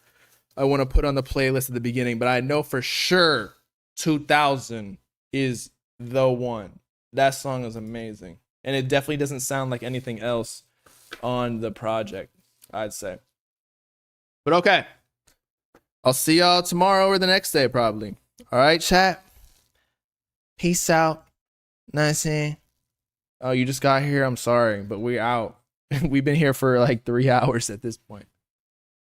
I want to put on the playlist at the beginning, but I know for sure 2000 is the one. That song is amazing. And it definitely doesn't sound like anything else on the project, I'd say. But okay. I'll see y'all tomorrow or the next day probably. All right, chat. Peace out. Nice. Oh, you just got here. I'm sorry, but we're out. We've been here for like 3 hours at this point.